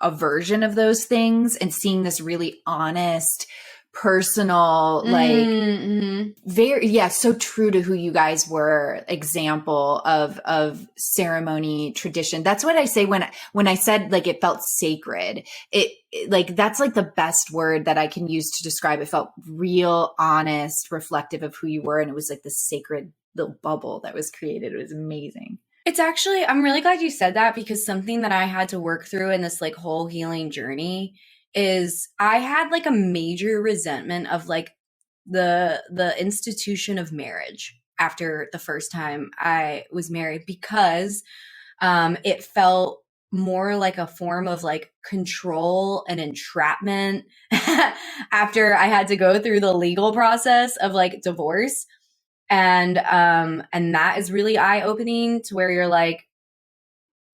a version of those things, and seeing this really honest, personal, like so true to who you guys were, example of ceremony, tradition. That's what I say when I said like it felt sacred. It like that's like the best word that I can use to describe. It felt real, honest, reflective of who you were, and it was like this sacred little bubble that was created. It was amazing. It's actually, I'm really glad you said that, because something that I had to work through in this like whole healing journey is I had like a major resentment of like the institution of marriage after the first time I was married, because it felt more like a form of like control and entrapment after I had to go through the legal process of like divorce. And that is really eye-opening, to where you're like,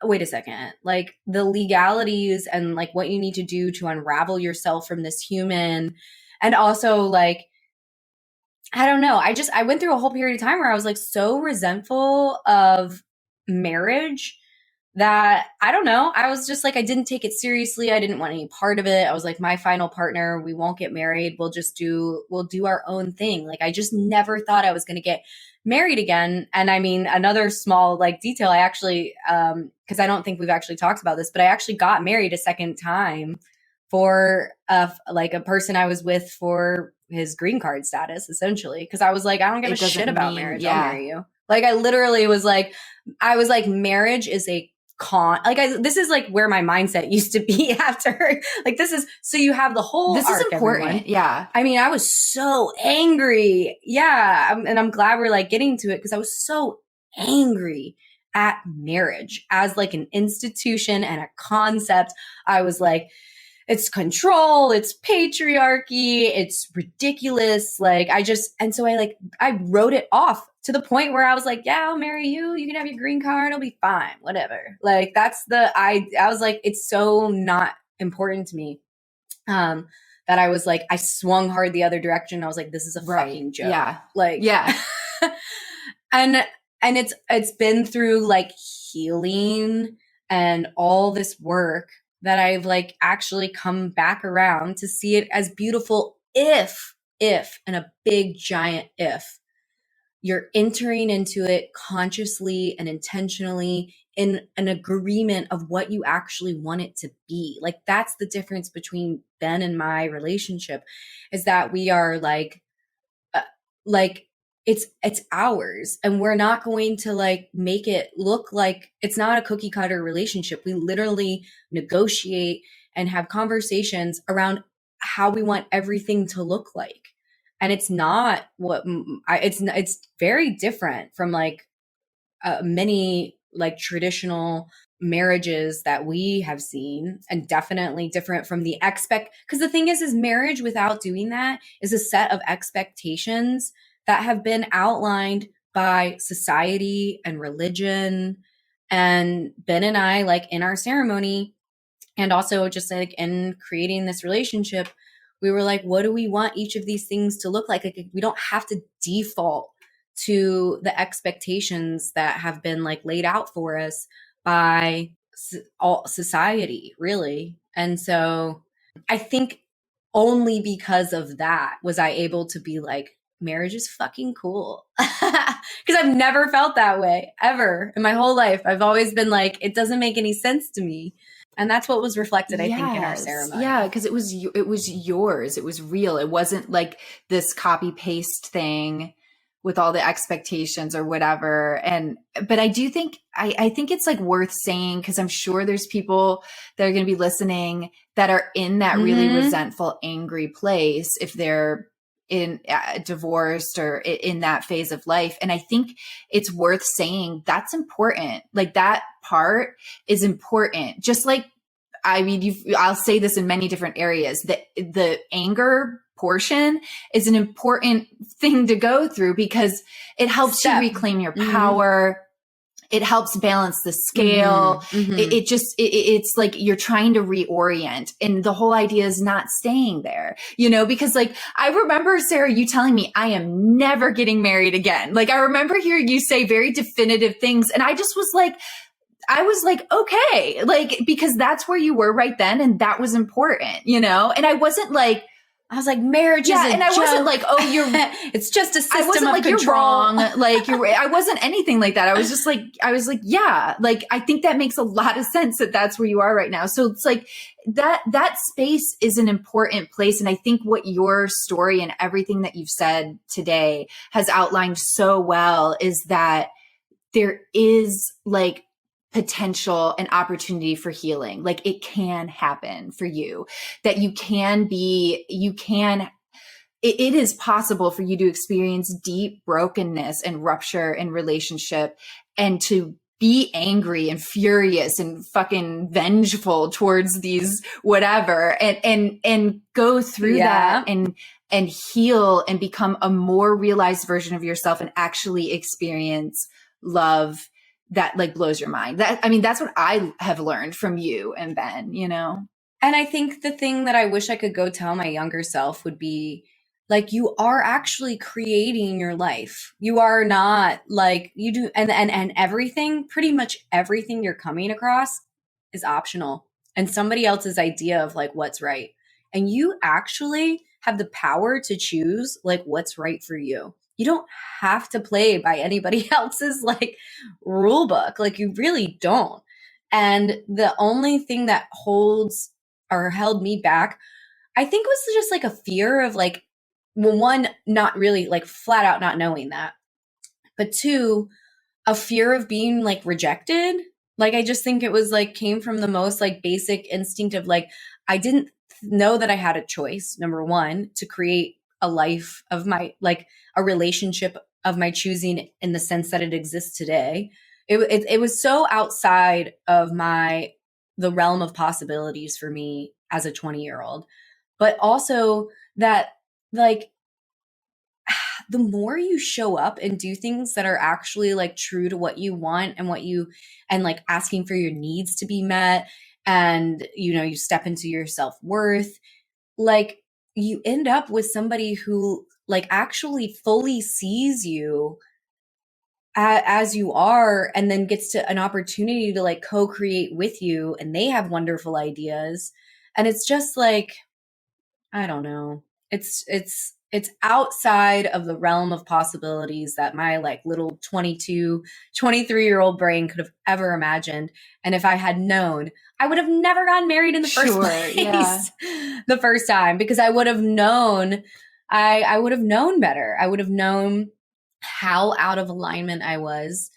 wait a second, like the legalities and like what you need to do to unravel yourself from this human. And also like, I don't know, I went through a whole period of time where I was like so resentful of marriage that I don't know, I was just like, I didn't take it seriously. I didn't want any part of it. I was like, my final partner, we won't get married. We'll do our own thing. Like, I just never thought I was going to get married again. And I mean, another small like detail, I actually, cause I don't think we've actually talked about this, but I actually got married a second time for like a person I was with for his green card status, essentially. Cause I was like, I don't give a shit about marriage. I'll marry you. Like, I literally was like, marriage is a this is like where my mindset used to be after, like, this is, so you have the whole This is arc, important. everyone. Yeah. I mean, I was so angry. Yeah. And I'm glad we're like getting to it, because I was so angry at marriage as like an institution and a concept. I was like, it's control, it's patriarchy, it's ridiculous. Like, I wrote it off to the point where I was like, yeah, I'll marry you. You can have your green card. It'll be fine. Whatever. Like, I was like, it's so not important to me. That I was like, I swung hard the other direction. I was like, this is a fucking joke. Yeah. Like, yeah. and it's been through like healing and all this work that I've like actually come back around to see it as beautiful if, and a big giant if, you're entering into it consciously and intentionally in an agreement of what you actually want it to be. Like, that's the difference between Ben and my relationship, is that we are like it's ours, and we're not going to like make it look like it's not a cookie cutter relationship. We literally negotiate and have conversations around how we want everything to look like. And it's not what it's very different from like many like traditional marriages that we have seen, and definitely different from the because the thing is marriage without doing that is a set of expectations that have been outlined by society and religion. And Ben and I, like in our ceremony, and also just like in creating this relationship, we were like, what do we want each of these things to look like? Like, we don't have to default to the expectations that have been like laid out for us by all society, really. And so I think only because of that was I able to be like, marriage is fucking cool. Because I've never felt that way ever in my whole life. I've always been like, it doesn't make any sense to me. And that's what was reflected, I think, in our ceremony. Yeah, because it was yours. It was real. It wasn't like this copy paste thing with all the expectations or whatever. But I do think, I think it's like worth saying, because I'm sure there's people that are going to be listening that are in that really resentful, angry place if they're in divorced or in that phase of life. And I think it's worth saying that's important. Like, that part is important. Just like, I mean, I'll say this in many different areas, that the anger portion is an important thing to go through, because it helps you reclaim your power. It helps balance the scale. It's like you're trying to reorient. And the whole idea is not staying there, because like, I remember, Sarah, you telling me I am never getting married again. Like, I remember hearing you say very definitive things. And I just was like, okay, like, because that's where you were right then. And that was important, and I wasn't like, I was like, marriage is a and I joke. wasn't like, oh, you're, it's just a system I wasn't of like, control. you're wrong. Like, I wasn't anything like that. I was just like, yeah, like, I think that makes a lot of sense that that's where you are right now. So it's like that space is an important place. And I think what your story and everything that you've said today has outlined so well is that there is like potential and opportunity for healing. Like, it can happen for you, that it is possible for you to experience deep brokenness and rupture in relationship, and to be angry and furious and fucking vengeful towards these whatever, and go through that and heal and become a more realized version of yourself, and actually experience love that like blows your mind. That's what I have learned from you and Ben, And I think the thing that I wish I could go tell my younger self would be like, you are actually creating your life. You are not like you do. And everything, pretty much everything you're coming across is optional and somebody else's idea of like what's right. And you actually have the power to choose like what's right for you. You don't have to play by anybody else's like rule book. Like, you really don't. And the only thing that holds or held me back, I think, was just like a fear of like, well, one, not really like flat out not knowing that, but two, a fear of being like rejected Like, I just think it was like came from the most like basic instinct of like, I didn't know that I had a choice, number one, to create a life of my, like a relationship of my choosing in the sense that it exists today. It was so outside of the realm of possibilities for me as a 20-year-old, but also that like, the more you show up and do things that are actually like true to what you want and and like asking for your needs to be met, and you step into your self-worth, like you end up with somebody who like actually fully sees you as you are, and then gets to an opportunity to like co-create with you, and they have wonderful ideas. And it's just like, I don't know. It's outside of the realm of possibilities that my like little 22, 23-year-old brain could have ever imagined. And if I had known, I would have never gotten married in the first place. Yeah. The first time, because I would have known, I would have known better. I would have known how out of alignment I was.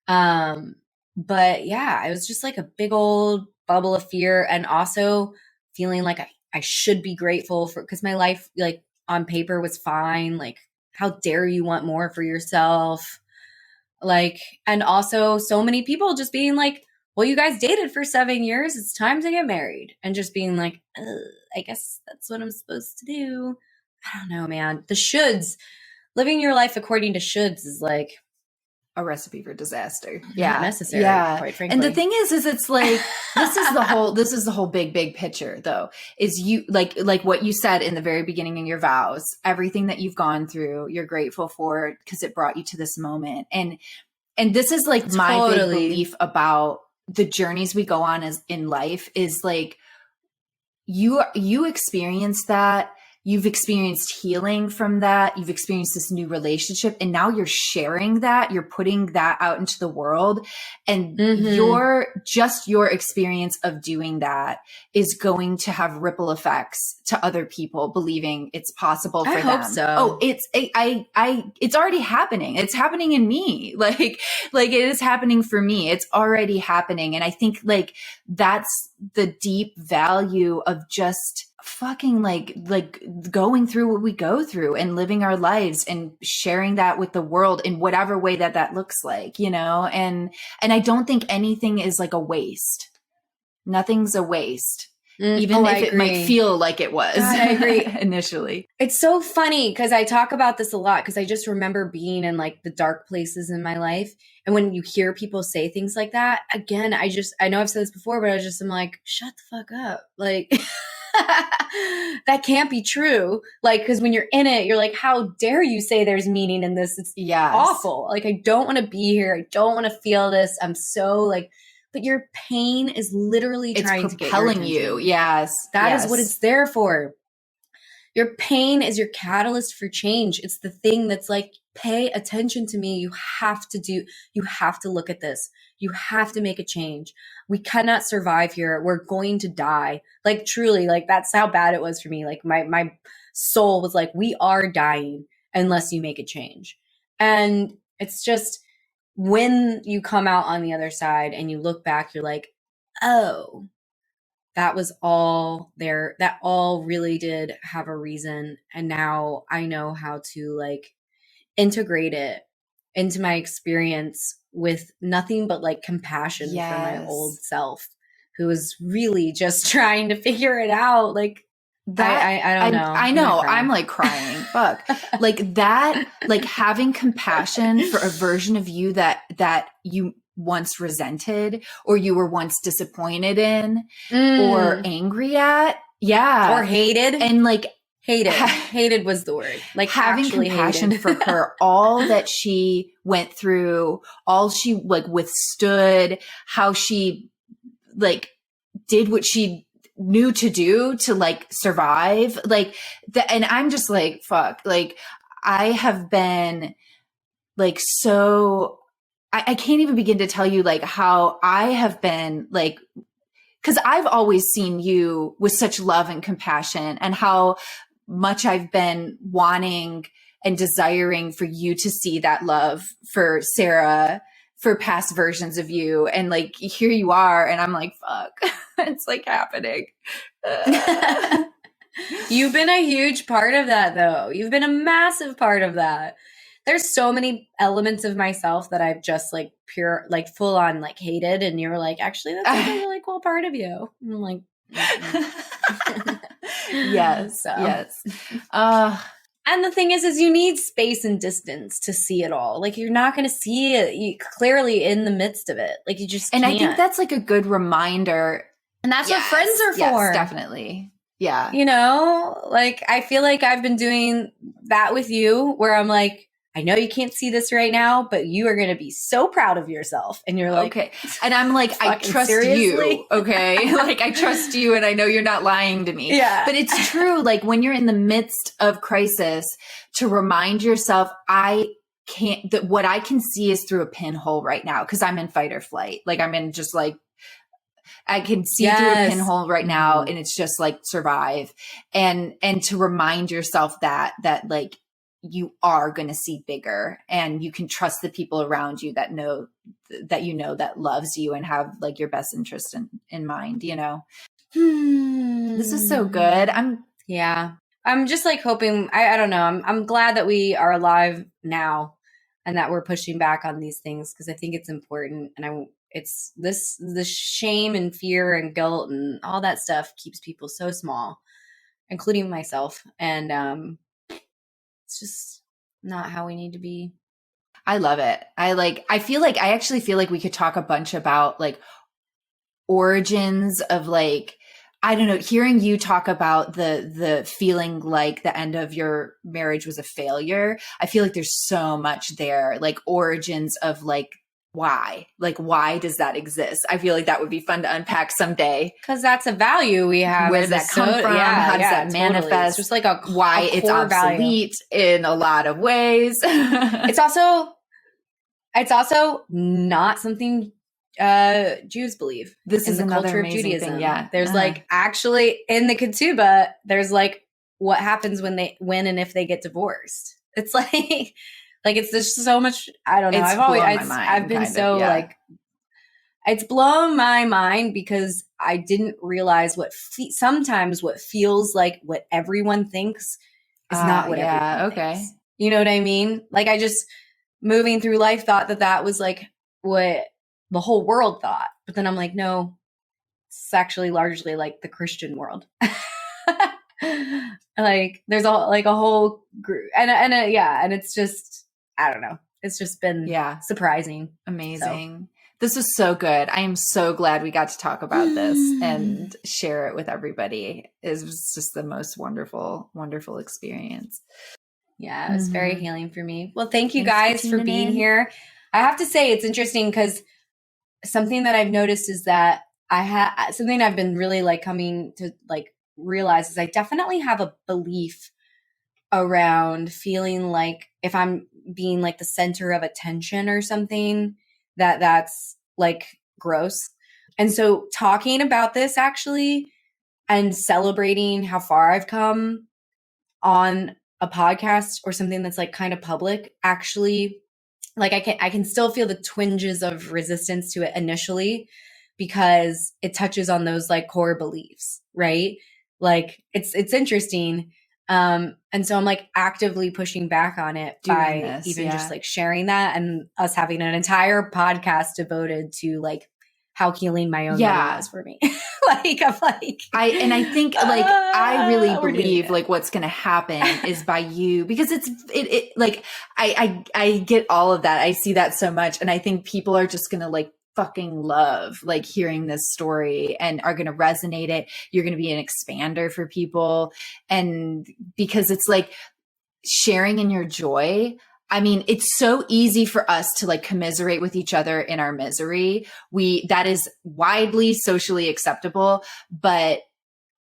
But yeah, it was just like a big old bubble of fear, and also feeling like I should be grateful for, because my life like on paper was fine. Like, how dare you want more for yourself? Like, and also so many people just being like, well, you guys dated for 7 years. It's time to get married. And just being like, I guess that's what I'm supposed to do. I don't know, man. The shoulds, living your life according to shoulds is like a recipe for disaster. not necessary, quite frankly. And the thing is it's like, this is the whole big picture though, is you like what you said in the very beginning in your vows, everything that you've gone through, you're grateful for because it brought you to this moment. And this is like my big belief about the journeys we go on as in life, is like you experience that. You've experienced healing from that. You've experienced this new relationship, and now you're sharing that. You're putting that out into the world, and your experience of doing that is going to have ripple effects to other people, believing it's possible for them. I hope so. Oh, it's already happening. It's happening in me. Like it is happening for me. It's already happening. And I think like that's the deep value of just fucking like going through what we go through and living our lives and sharing that with the world in whatever way that looks like, and I don't think anything is like a waste. Nothing's a waste. Even if it might feel like it was. God, I agree. Initially. It's so funny because I talk about this a lot, because I just remember being in like the dark places in my life. And when you hear people say things like that, again, I know I've said this before, but I'm like, shut the fuck up. Like, that can't be true. Like, because when you're in it, you're like, how dare you say there's meaning in this? It's awful. Like, I don't want to be here. I don't want to feel this. I'm so like, but your pain is literally trying to get your attention. You. Yes. That is what it's there for. Your pain is your catalyst for change. It's the thing that's like, pay attention to me. You have to look at this. You have to make a change. We cannot survive here. We're going to die. Like, truly, like that's how bad it was for me. Like my soul was like, we are dying unless you make a change. And it's just, when you come out on the other side and you look back, you're like, oh, that was all there. That all really did have a reason. And now I know how to like integrate it into my experience with nothing but like compassion for my old self, who was really just trying to figure it out. Like, that I don't know. I know. I'm like crying. Fuck. Like that, like having compassion for a version of you that you once resented, or you were once disappointed in, or angry at. Yeah. Or hated. And like hated was the word. Like, having compassion for her, all that she went through, all she like withstood, how she like did what she knew to do to like survive, like that. And I'm just like, fuck, like I have been like, so I can't even begin to tell you like how I have been like, because I've always seen you with such love and compassion, and how much I've been wanting and desiring for you to see that love for Sarah, for past versions of you. And like, here you are. And I'm like, fuck, it's like happening. You've been a huge part of that though. You've been a massive part of that. There's so many elements of myself that I've just like pure, like full on like hated. And you were like, actually, that's like a really cool part of you. And I'm like, yes, so. yes. And the thing is you need space and distance to see it all. Like you're not going to see it clearly in the midst of it. Like you just can't. And I think that's like a good reminder. And that's what friends are for. Yes, definitely. Yeah. You know, like I feel like I've been doing that with you where I'm like, I know you can't see this right now, but you are going to be so proud of yourself. And you're like, okay. And I'm like, I trust you. Okay. Like I trust you and I know you're not lying to me. Yeah. But it's true. Like when you're in the midst of crisis, to remind yourself, what I can see is through a pinhole right now. 'Cause I'm in fight or flight. Like I'm in just like, I can see through a pinhole right now. And it's just like survive. And to remind yourself that like, you are going to see bigger and you can trust the people around you that know that loves you and have like your best interest in mind, you know? This is so good. I'm just like hoping, I don't know. I'm glad that we are alive now and that we're pushing back on these things. 'Cause I think it's important. And it's the shame and fear and guilt and all that stuff keeps people so small, including myself. And, it's just not how we need to be. I love it. I actually feel like we could talk a bunch about like origins of like, I don't know, hearing you talk about the feeling like the end of your marriage was a failure. I feel like there's so much there, like origins of like, why does that exist? I feel like that would be fun to unpack someday. 'Cause that's a value we have. Where does that come from? How does that manifest? It's just like why it's obsolete in a lot of ways. It's also not something Jews believe. This is the another culture of amazing Judaism. thing. Yeah. There's like actually in the ketubah, there's like what happens when and if they get divorced. It's like it's just so much. I don't know. I've been so like, it's blown my mind because I didn't realize sometimes what feels like what everyone thinks is not what everyone thinks. You know what I mean? Like I just moving through life thought that was like what the whole world thought. But then I'm like, no, it's actually largely like the Christian world. Like there's a whole group and it's just, I don't know. It's just been surprising. Amazing. So. This was so good. I am so glad we got to talk about this and share it with everybody. It was just the most wonderful, wonderful experience. Yeah, it was very healing for me. Well, thank you guys for being here. I have to say it's interesting because something that I've noticed is that something I've been really like coming to like realize is I definitely have a belief around feeling like if I'm being like the center of attention or something, that's like gross. And so talking about this actually and celebrating how far I've come on a podcast or something that's like kind of public, actually, like I can still feel the twinges of resistance to it initially because it touches on those like core beliefs, right? Like it's interesting. And so I'm like actively pushing back on it by just like sharing that and us having an entire podcast devoted to like how healing my own mother was for me. Like I'm like, I think like I really believe like what's going to happen is by you because it like I get all of that. I see that so much. And I think people are just going to like fucking love like hearing this story and are going to resonate it. You're going to be an expander for people. And because it's like sharing in your joy. I mean, it's so easy for us to like commiserate with each other in our misery. That is widely socially acceptable, but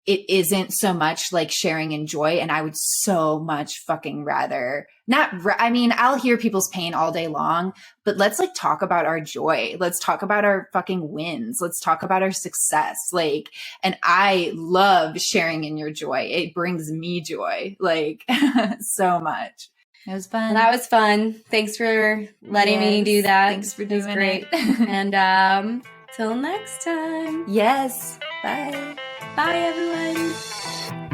it isn't so much like sharing in joy. And I would so much fucking rather I'll hear people's pain all day long, but let's like talk about our joy. Let's talk about our fucking wins. Let's talk about our success. Like, and I love sharing in your joy. It brings me joy, like so much. It was fun. Well, that was fun. Thanks for letting me do that. Thanks for doing it. And till next time. Yes. Bye. Bye, everyone.